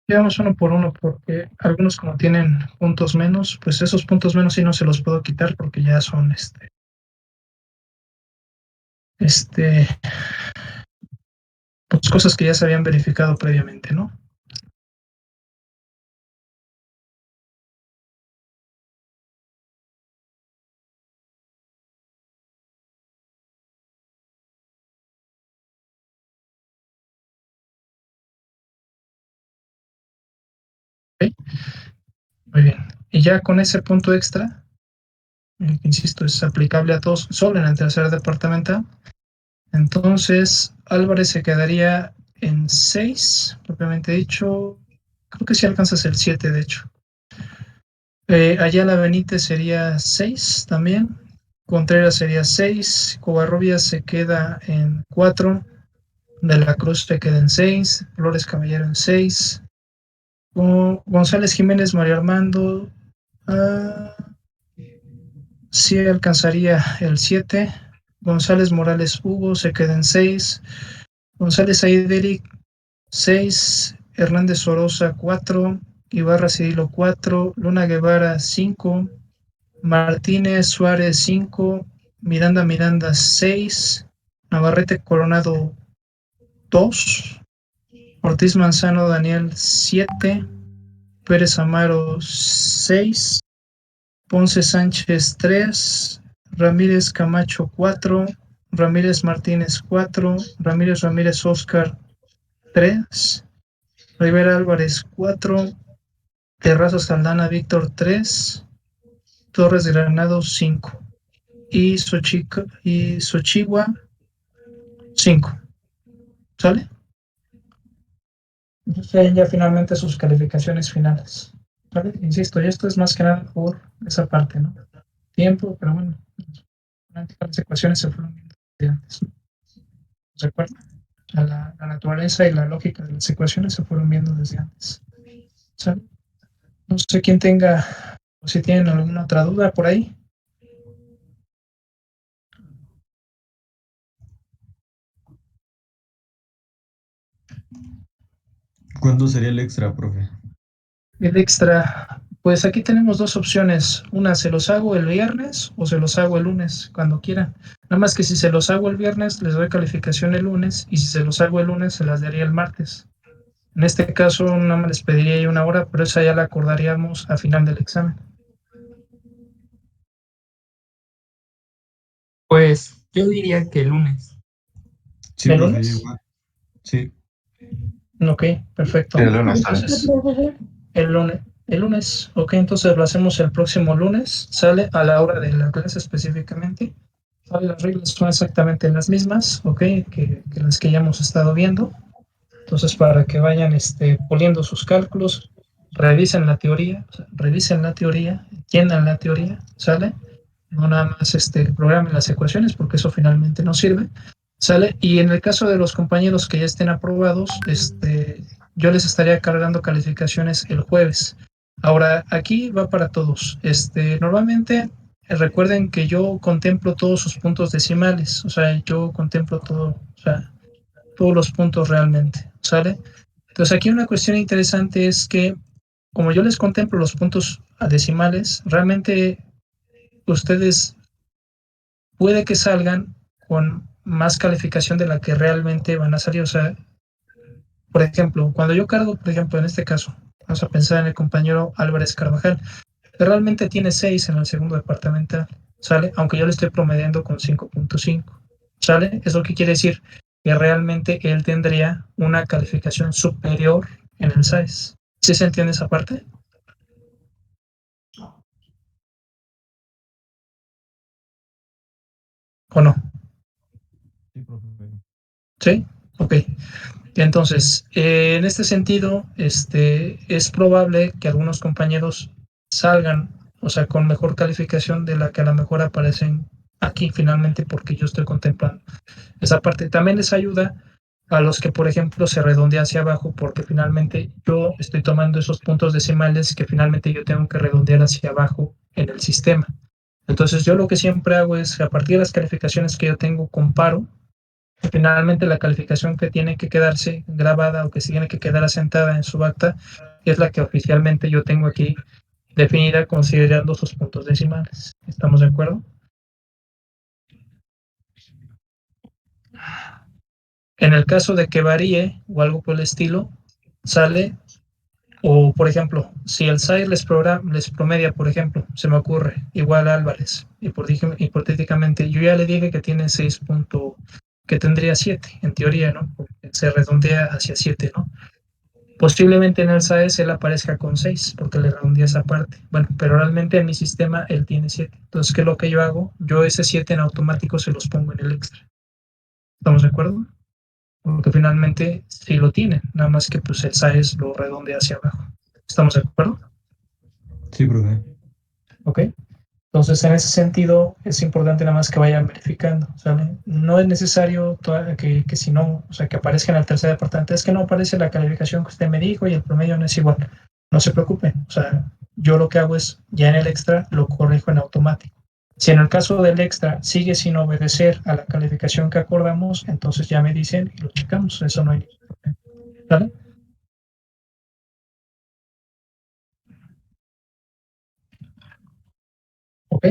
S1: Llevamos uno por uno porque algunos como tienen puntos menos, pues esos puntos menos sí no se los puedo quitar porque ya son pues cosas que ya se habían verificado previamente, ¿no? ¿Okay? Muy bien. Y ya con ese punto extra, que insisto, es aplicable a todos, solo en el tercer departamental. Entonces, Álvarez se quedaría en 6, propiamente dicho. Creo que sí alcanzas el 7, de hecho. Ayala Benítez sería 6 también. Contreras sería 6. Covarrubias se queda en 4. De la Cruz se queda en 6. Flores Caballero en 6. González Jiménez Mario Armando. Sí alcanzaría el 7. González Morales Hugo se queda en 6. González Aideric 6. Hernández Sorosa 4. Ibarra Cirilo 4. Luna Guevara 5. Martínez Suárez 5. Miranda 6. Navarrete Coronado 2. Ortiz Manzano Daniel 7. Pérez Amaro 6. Ponce Sánchez 3. Ramírez Camacho 4. Ramírez Martínez 4. Ramírez Oscar 3. Rivera Álvarez 4. Terrazas Saldana Víctor 3. Torres Granado 5. Y Xochigua 5. ¿Sale? Entonces ya finalmente sus calificaciones finales. ¿Vale? Insisto, y esto es más que nada por esa parte, ¿no? Tiempo, pero bueno, las ecuaciones se fueron viendo desde antes, ¿no? ¿Recuerdan? La naturaleza y la lógica de las ecuaciones se fueron viendo desde antes. ¿Sale? No sé quién tenga, o si tienen alguna otra duda por ahí.
S7: ¿Cuándo sería el extra, profe?
S1: El extra, pues aquí tenemos dos opciones. Una, se los hago el viernes o se los hago el lunes, cuando quieran. Nada más que si se los hago el viernes, les doy calificación el lunes, y si se los hago el lunes, se las daría el martes. En este caso, nada más les pediría yo 1 hora, pero esa ya la acordaríamos a final del examen.
S9: Pues yo diría que el lunes.
S7: Sí,
S1: ¿El
S7: profe,
S1: lunes?
S7: igual. Sí.
S1: Ok, perfecto.
S5: El lunes, entonces.
S1: El lunes, ok, entonces lo hacemos el próximo lunes, sale a la hora de la clase específicamente. Sale, las reglas son exactamente las mismas, ok, que las que ya hemos estado viendo. Entonces, para que vayan puliendo sus cálculos, revisen la teoría, entiendan la teoría, ¿sale? No nada más programen las ecuaciones, porque eso finalmente no sirve, ¿sale? Y en el caso de los compañeros que ya estén aprobados, yo les estaría cargando calificaciones el jueves. Ahora, aquí va para todos. Normalmente, recuerden que yo contemplo todos sus puntos decimales, o sea, yo contemplo todo, o sea, todos los puntos realmente, ¿sale? Entonces aquí una cuestión interesante es que como yo les contemplo los puntos decimales, realmente ustedes puede que salgan con más calificación de la que realmente van a salir. O sea, por ejemplo, cuando yo cargo, por ejemplo, en este caso, vamos a pensar en el compañero Álvarez Carvajal, que realmente tiene 6 en el segundo departamental, ¿sale? Aunque yo le estoy promediando con 5.5, ¿sale? ¿Eso qué quiere decir? Que realmente él tendría una calificación superior en el SAES. ¿Sí se entiende esa parte? ¿O no?
S7: Sí, profe.
S1: ¿Sí? Ok. Entonces, en este sentido, es probable que algunos compañeros salgan, o sea, con mejor calificación de la que a lo mejor aparecen aquí finalmente, porque yo estoy contemplando esa parte. También les ayuda a los que, por ejemplo, se redondea hacia abajo, porque finalmente yo estoy tomando esos puntos decimales que finalmente yo tengo que redondear hacia abajo en el sistema. Entonces, yo lo que siempre hago es, a partir de las calificaciones que yo tengo, comparo. Finalmente, la calificación que tiene que quedarse grabada o que se tiene que quedar asentada en su acta es la que oficialmente yo tengo aquí definida considerando sus puntos decimales. ¿Estamos de acuerdo? En el caso de que varíe o algo por el estilo, sale, o por ejemplo, si el SAIR les promedia, por ejemplo, se me ocurre, igual a Álvarez, hipotéticamente, yo ya le dije que tiene 6 que tendría 7, en teoría, ¿no? Porque se redondea hacia 7, ¿no? Posiblemente en el SAES él aparezca con 6 porque le redondea esa parte. Bueno, pero realmente en mi sistema él tiene 7. Entonces, ¿qué es lo que yo hago? Yo ese 7 en automático se los pongo en el extra. ¿Estamos de acuerdo? Porque finalmente sí lo tiene, nada más que pues el SAES lo redondea hacia abajo. ¿Estamos de acuerdo?
S7: Sí, profe.
S1: ¿ok? Entonces, en ese sentido, es importante nada más que vayan verificando, ¿sale? No es necesario que si no, o sea, que aparezca en el tercer departamento, es que no aparece la calificación que usted me dijo y el promedio no es igual. No se preocupen, o sea, yo lo que hago es, ya en el extra, lo corrijo en automático. Si en el caso del extra sigue sin obedecer a la calificación que acordamos, entonces ya me dicen y lo checamos, eso no hay ningún problema, ¿vale? ¿Ok?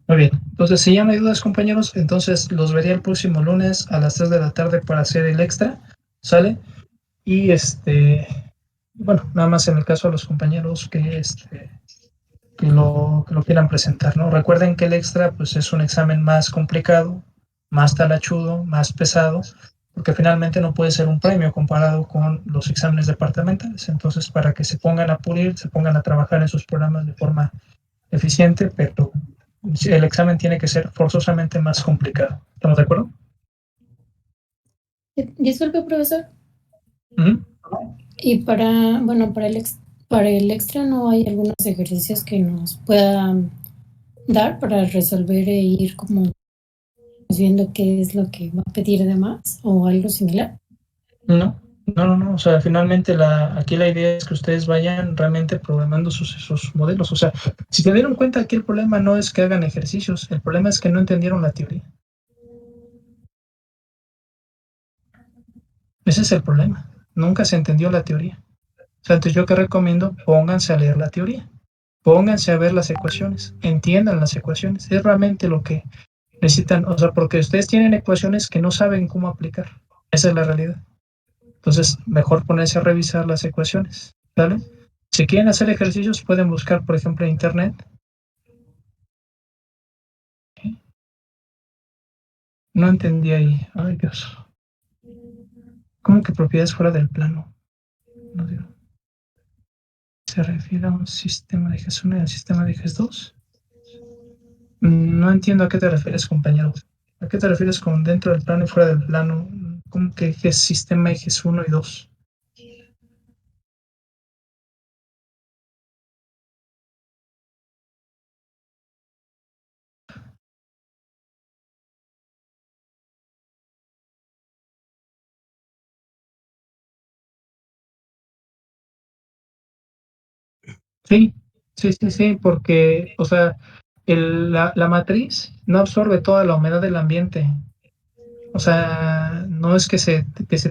S1: Muy bien, entonces si ya no hay dudas, compañeros, entonces los vería el próximo lunes a las 3 de la tarde para hacer el extra, ¿sale? Y bueno, nada más en el caso de los compañeros que lo quieran presentar, ¿no? Recuerden que el extra pues es un examen más complicado, más talachudo, más pesado, porque finalmente no puede ser un premio comparado con los exámenes departamentales. Entonces, para que se pongan a pulir, se pongan a trabajar en sus programas de forma eficiente, pero el examen tiene que ser forzosamente más complicado. ¿Estamos de acuerdo?
S10: Disculpe, profesor.
S1: Uh-huh.
S10: Y bueno, para el extra no hay algunos ejercicios que nos puedan dar para resolver e ir como viendo qué es lo que va a pedir de más o algo similar.
S1: No. O sea, finalmente aquí la idea es que ustedes vayan realmente programando sus modelos. O sea, si se dieron cuenta, aquí el problema no es que hagan ejercicios, el problema es que no entendieron la teoría. Ese es el problema. Nunca se entendió la teoría. O sea, entonces yo que recomiendo, pónganse a leer la teoría. Pónganse a ver las ecuaciones. Entiendan las ecuaciones. Es realmente lo que necesitan. O sea, porque ustedes tienen ecuaciones que no saben cómo aplicar. Esa es la realidad. Entonces, mejor ponerse a revisar las ecuaciones, ¿vale? Si quieren hacer ejercicios, pueden buscar, por ejemplo, en internet. No entendí ahí. Ay, Dios. ¿Cómo que propiedades fuera del plano? No digo. ¿Se refiere a un sistema de ejes 1 y al sistema de ejes 2? No entiendo a qué te refieres, compañero. ¿A qué te refieres con dentro del plano y fuera del plano? ¿Cómo que ejes, sistema ejes 1 y 2? Sí, porque, o sea, la matriz no absorbe toda la humedad del ambiente. O sea, no es que se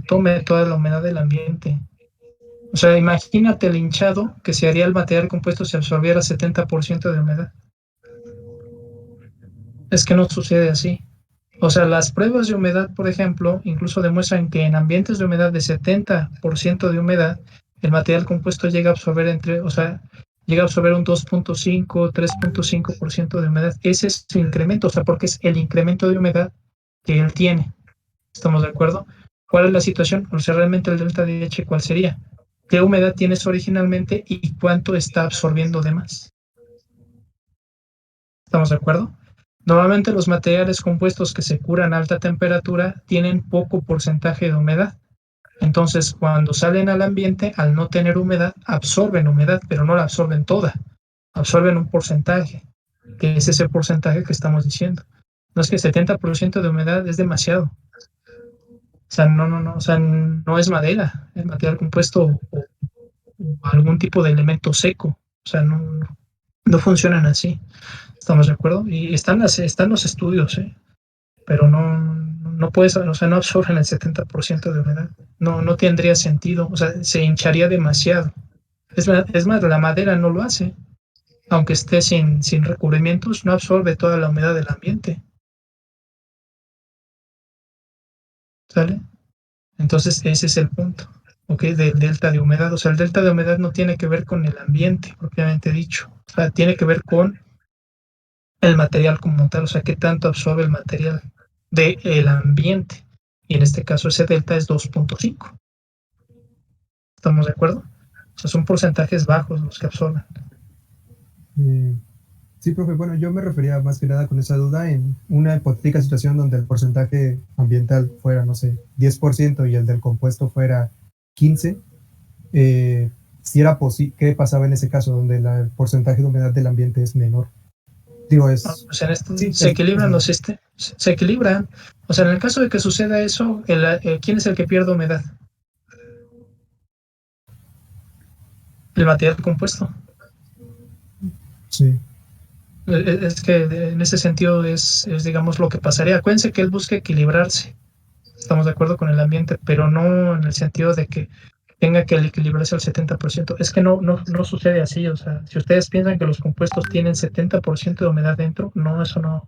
S1: tome toda la humedad del ambiente. O sea, imagínate el hinchado que se haría el material compuesto si absorbiera 70% de humedad. Es que no sucede así. O sea, las pruebas de humedad, por ejemplo, incluso demuestran que en ambientes de humedad de 70% de humedad, el material compuesto llega a absorber llega a absorber un 2.5, 3.5% de humedad. Ese es su incremento, o sea, porque es el incremento de humedad que él tiene. ¿Estamos de acuerdo? ¿Cuál es la situación? O sea, realmente el delta de H, ¿cuál sería? ¿Qué humedad tienes originalmente y cuánto está absorbiendo de más? ¿Estamos de acuerdo? Normalmente los materiales compuestos que se curan a alta temperatura tienen poco porcentaje de humedad. Entonces, cuando salen al ambiente, al no tener humedad, absorben humedad, pero no la absorben toda. Absorben un porcentaje, que es ese porcentaje que estamos diciendo. No es que 70% de humedad es demasiado. O sea, no, o sea, no es madera, es material compuesto o algún tipo de elemento seco. O sea, no funcionan así. ¿Estamos de acuerdo? Y están los estudios, pero no puedes, o sea, no absorben el 70% de humedad. No tendría sentido, o sea, se hincharía demasiado. Es más, la madera no lo hace. Aunque esté sin recubrimientos, no absorbe toda la humedad del ambiente. ¿Sale? Entonces, ese es el punto, ¿ok? Del delta de humedad. O sea, el delta de humedad no tiene que ver con el ambiente, propiamente dicho. O sea, tiene que ver con el material como tal, o sea, qué tanto absorbe el material del ambiente. Y en este caso ese delta es 2.5. ¿Estamos de acuerdo? O sea, son porcentajes bajos los que absorben.
S11: Sí, profe, bueno, yo me refería más que nada con esa duda en una hipotética situación donde el porcentaje ambiental fuera, no sé, 10% y el del compuesto fuera 15%. si era qué pasaba en ese caso donde el porcentaje de humedad del ambiente es menor. Digo, es...
S1: Pues en esto
S11: sí,
S1: se equilibran los sistemas, se equilibran. O sea, en el caso de que suceda eso, ¿quién es el que pierde humedad? El material compuesto.
S11: Sí.
S1: Es que en ese sentido es, digamos, lo que pasaría. Acuérdense que él busca equilibrarse. Estamos de acuerdo con el ambiente, pero no en el sentido de que tenga que equilibrarse al 70%. Es que no sucede así. O sea, si ustedes piensan que los compuestos tienen 70% de humedad dentro, no, eso no,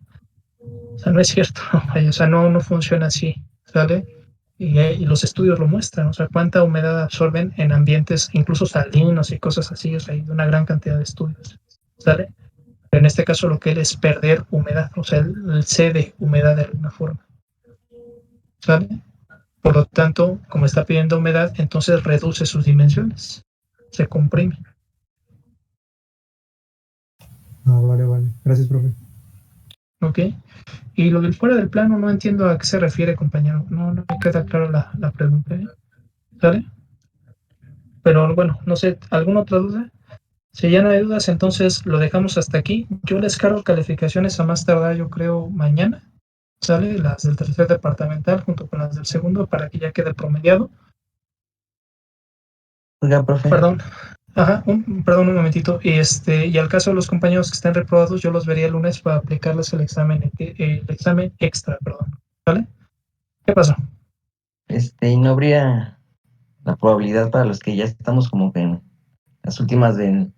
S1: o sea, no es cierto. O sea, no funciona así, ¿sale? Y los estudios lo muestran, o sea, cuánta humedad absorben en ambientes incluso salinos y cosas así, o sea, hay una gran cantidad de estudios, ¿sale? Pero en este caso lo que él es perder humedad, o sea, él cede humedad de alguna forma, ¿sale? Por lo tanto, como está pidiendo humedad, entonces reduce sus dimensiones, se comprime.
S11: Ah, vale. Gracias, profe.
S1: ¿Ok? Y lo del fuera del plano no entiendo a qué se refiere, compañero. No me queda clara la pregunta, ¿eh? ¿Sale? Pero bueno, no sé, ¿alguna otra duda? Si ya no hay dudas, entonces lo dejamos hasta aquí. Yo les cargo calificaciones a más tardar, yo creo, mañana. ¿Sale? Las del tercer departamental junto con las del segundo para que ya quede promediado.
S3: Oiga, profe.
S1: Perdón. Ajá, perdón un momentito. Y al caso de los compañeros que estén reprobados, yo los vería el lunes para aplicarles el examen extra, perdón. ¿Vale? ¿Qué pasó?
S12: ¿Y no habría la probabilidad para los que ya estamos como que en las últimas de,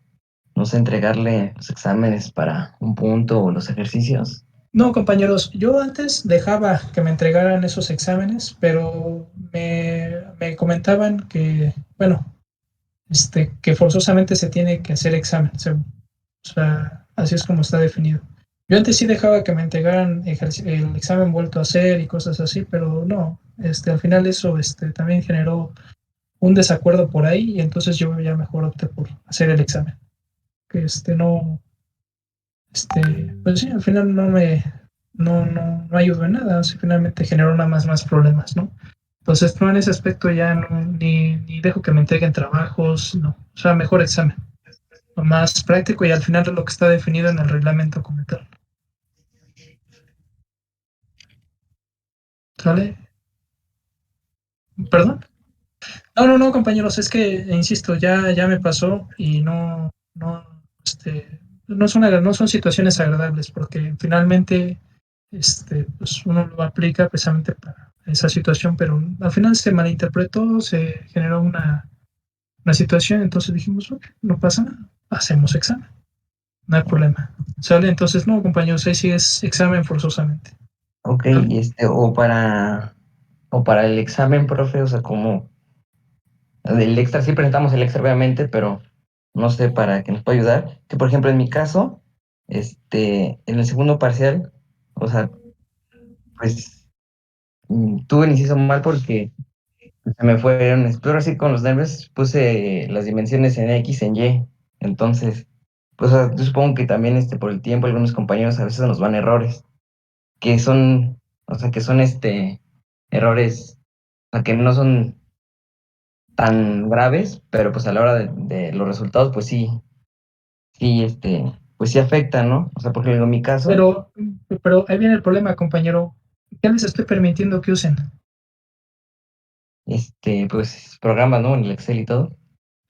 S12: no sé, entregarle los exámenes para un punto o los ejercicios?
S1: No, compañeros, yo antes dejaba que me entregaran esos exámenes, pero me comentaban que, bueno, que forzosamente se tiene que hacer examen. O sea, así es como está definido. Yo antes sí dejaba que me entregaran el examen vuelto a hacer y cosas así, pero no, al final eso también generó un desacuerdo por ahí y entonces yo ya mejor opté por hacer el examen. Que no, pues sí, al final no ayudó en nada, o sea, finalmente generó nada más problemas, ¿no? Entonces, no, en ese aspecto ya ni dejo que me entreguen trabajos, no, o sea, mejor examen, lo más práctico y al final es lo que está definido en el reglamento como tal. ¿Sale? ¿Perdón? No, compañeros, es que, insisto, ya me pasó y no son situaciones agradables porque finalmente pues uno lo aplica precisamente para esa situación, pero al final se malinterpretó, se generó una situación, entonces dijimos, ok, no pasa nada, hacemos examen, no hay problema. ¿Sale? Entonces, no, compañeros, ahí sí es examen forzosamente.
S12: Ok, o para el examen, profe, o sea, como el extra, sí presentamos el extra, obviamente, pero no sé, para que nos pueda ayudar. Que, por ejemplo, en mi caso, en el segundo parcial, o sea, pues tuve el inciso mal porque se me fueron, espero así con los nervios, puse las dimensiones en X, en Y. Entonces, pues o sea, yo supongo que también por el tiempo, algunos compañeros a veces nos van errores, que son, o sea, que son errores, o sea, que no son tan graves, pero pues a la hora de los resultados, pues sí, pues sí afecta, ¿no? O sea, por ejemplo, en mi caso,
S1: Pero ahí viene el problema, compañero. ¿Qué les estoy permitiendo que usen?
S12: pues programas, ¿no? En el Excel y todo.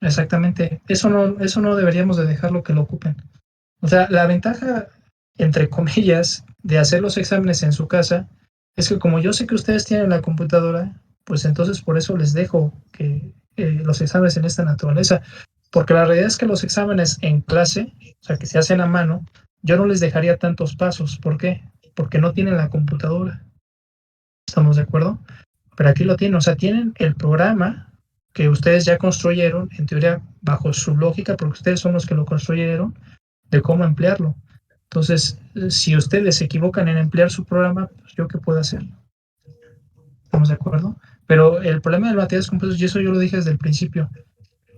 S1: Exactamente. Eso no deberíamos de dejarlo que lo ocupen. O sea, la ventaja, entre comillas, de hacer los exámenes en su casa es que como yo sé que ustedes tienen la computadora, pues entonces por eso les dejo que los exámenes en esta naturaleza. Porque la realidad es que los exámenes en clase, o sea, que se hacen a mano, yo no les dejaría tantos pasos. ¿Por qué? Porque no tienen la computadora. ¿Estamos de acuerdo? Pero aquí lo tienen, o sea, tienen el programa que ustedes ya construyeron, en teoría, bajo su lógica, porque ustedes son los que lo construyeron, de cómo emplearlo. Entonces, si ustedes se equivocan en emplear su programa, pues yo qué puedo hacer. ¿Estamos de acuerdo? Pero el problema del materiales compuestos, y eso yo lo dije desde el principio,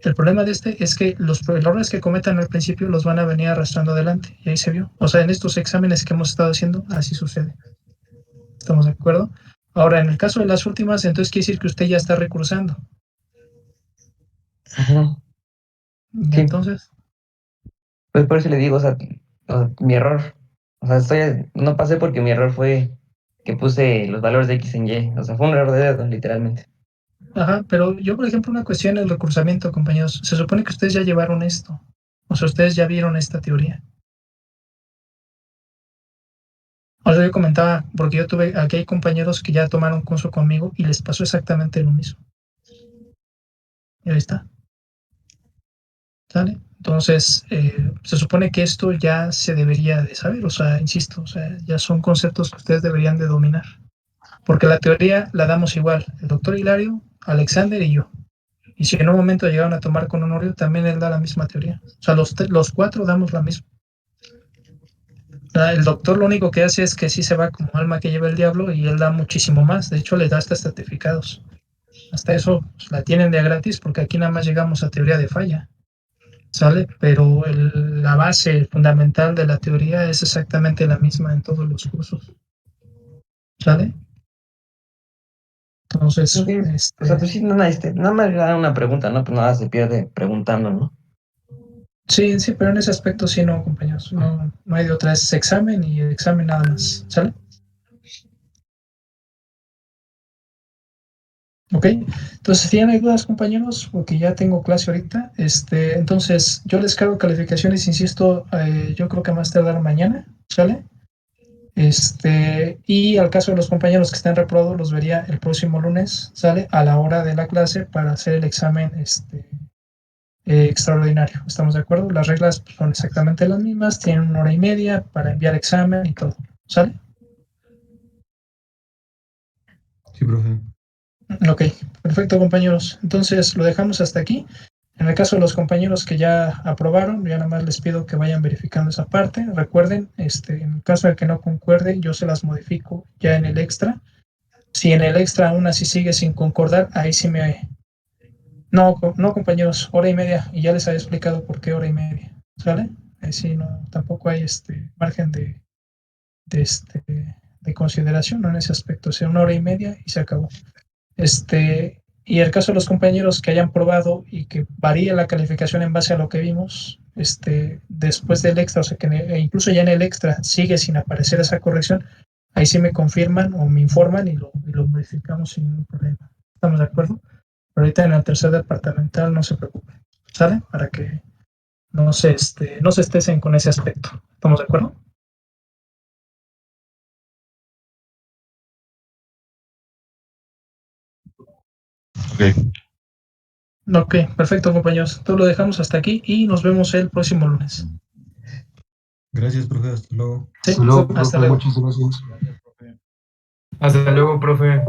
S1: el problema de es que los errores que cometan al principio los van a venir arrastrando adelante, y ahí se vio. O sea, en estos exámenes que hemos estado haciendo, así sucede. ¿Estamos de acuerdo? Ahora, en el caso de las últimas, entonces quiere decir que usted ya está recursando.
S12: Ajá.
S1: Y
S12: Sí.
S1: entonces,
S12: Pues por eso le digo, o sea, mi error. O sea, no pasé porque mi error fue que puse los valores de X en Y. O sea, fue un error de dedo, literalmente.
S1: ajá, pero yo, por ejemplo, una cuestión en el recursamiento, compañeros. Se supone que ustedes ya llevaron esto. O sea, ustedes ya vieron esta teoría. O sea, yo comentaba, porque aquí hay compañeros que ya tomaron curso conmigo y les pasó exactamente lo mismo. Y ahí está. ¿Sale? Entonces, se supone que esto ya se debería de saber, o sea, insisto, o sea, ya son conceptos que ustedes deberían de dominar. Porque la teoría la damos igual, el doctor Hilario, Alexander y yo. Y si en un momento llegaron a tomar con Honorio, también él da la misma teoría. O sea, los cuatro damos la misma. El doctor lo único que hace es que sí se va como alma que lleva el diablo y él da muchísimo más. De hecho, le da hasta certificados. Hasta eso pues, la tienen de a gratis porque aquí nada más llegamos a teoría de falla. ¿Sale? Pero la base fundamental de la teoría es exactamente la misma en todos los cursos. ¿Sale? Entonces,
S12: Sí, o sea, pues sí, nada más era una pregunta, ¿no? Pues nada se pierde preguntando, ¿no?
S1: sí, sí, pero en ese aspecto sí no, compañeros. No, no hay de otra, es examen y examen nada más. ¿Sale? Ok, entonces si tienen dudas, compañeros, porque ya tengo clase ahorita, entonces yo les cargo calificaciones, insisto, yo creo que más tardar mañana, ¿sale? Y al caso de los compañeros que estén reprobados, los vería el próximo lunes, ¿sale? A la hora de la clase para hacer el examen extraordinario. ¿Estamos de acuerdo? Las reglas son exactamente las mismas, tienen 1 hora y media para enviar examen y todo, ¿sale?
S7: Sí, profe.
S1: Ok, perfecto, compañeros. Entonces lo dejamos hasta aquí. En el caso de los compañeros que ya aprobaron, ya nada más les pido que vayan verificando esa parte. Recuerden, en el caso de que no concuerde, yo se las modifico ya en el extra. Si en el extra aún así sigue sin concordar, ahí sí me... No, no, compañeros, 1 hora y media. Y ya les había explicado por qué 1 hora y media. ¿Sale? Ahí sí, no, tampoco hay margen de consideración, ¿no? En ese aspecto. O sea, 1 hora y media y se acabó. Y el caso de los compañeros que hayan probado y que varíe la calificación en base a lo que vimos, después del extra, o sea que incluso ya en el extra sigue sin aparecer esa corrección, ahí sí me confirman o me informan y lo modificamos sin ningún problema. ¿Estamos de acuerdo? Pero ahorita en el tercer departamental no se preocupen, ¿sale? Para que no se estresen con ese aspecto. ¿Estamos de acuerdo?
S5: Ok.
S1: Ok, perfecto, compañeros. Entonces lo dejamos hasta aquí y nos vemos el próximo lunes.
S7: Gracias, profe. Hasta luego.
S1: Sí,
S5: Hasta luego,
S1: hasta
S5: profe.
S1: luego.
S5: Muchas gracias.
S9: Hasta luego, profe.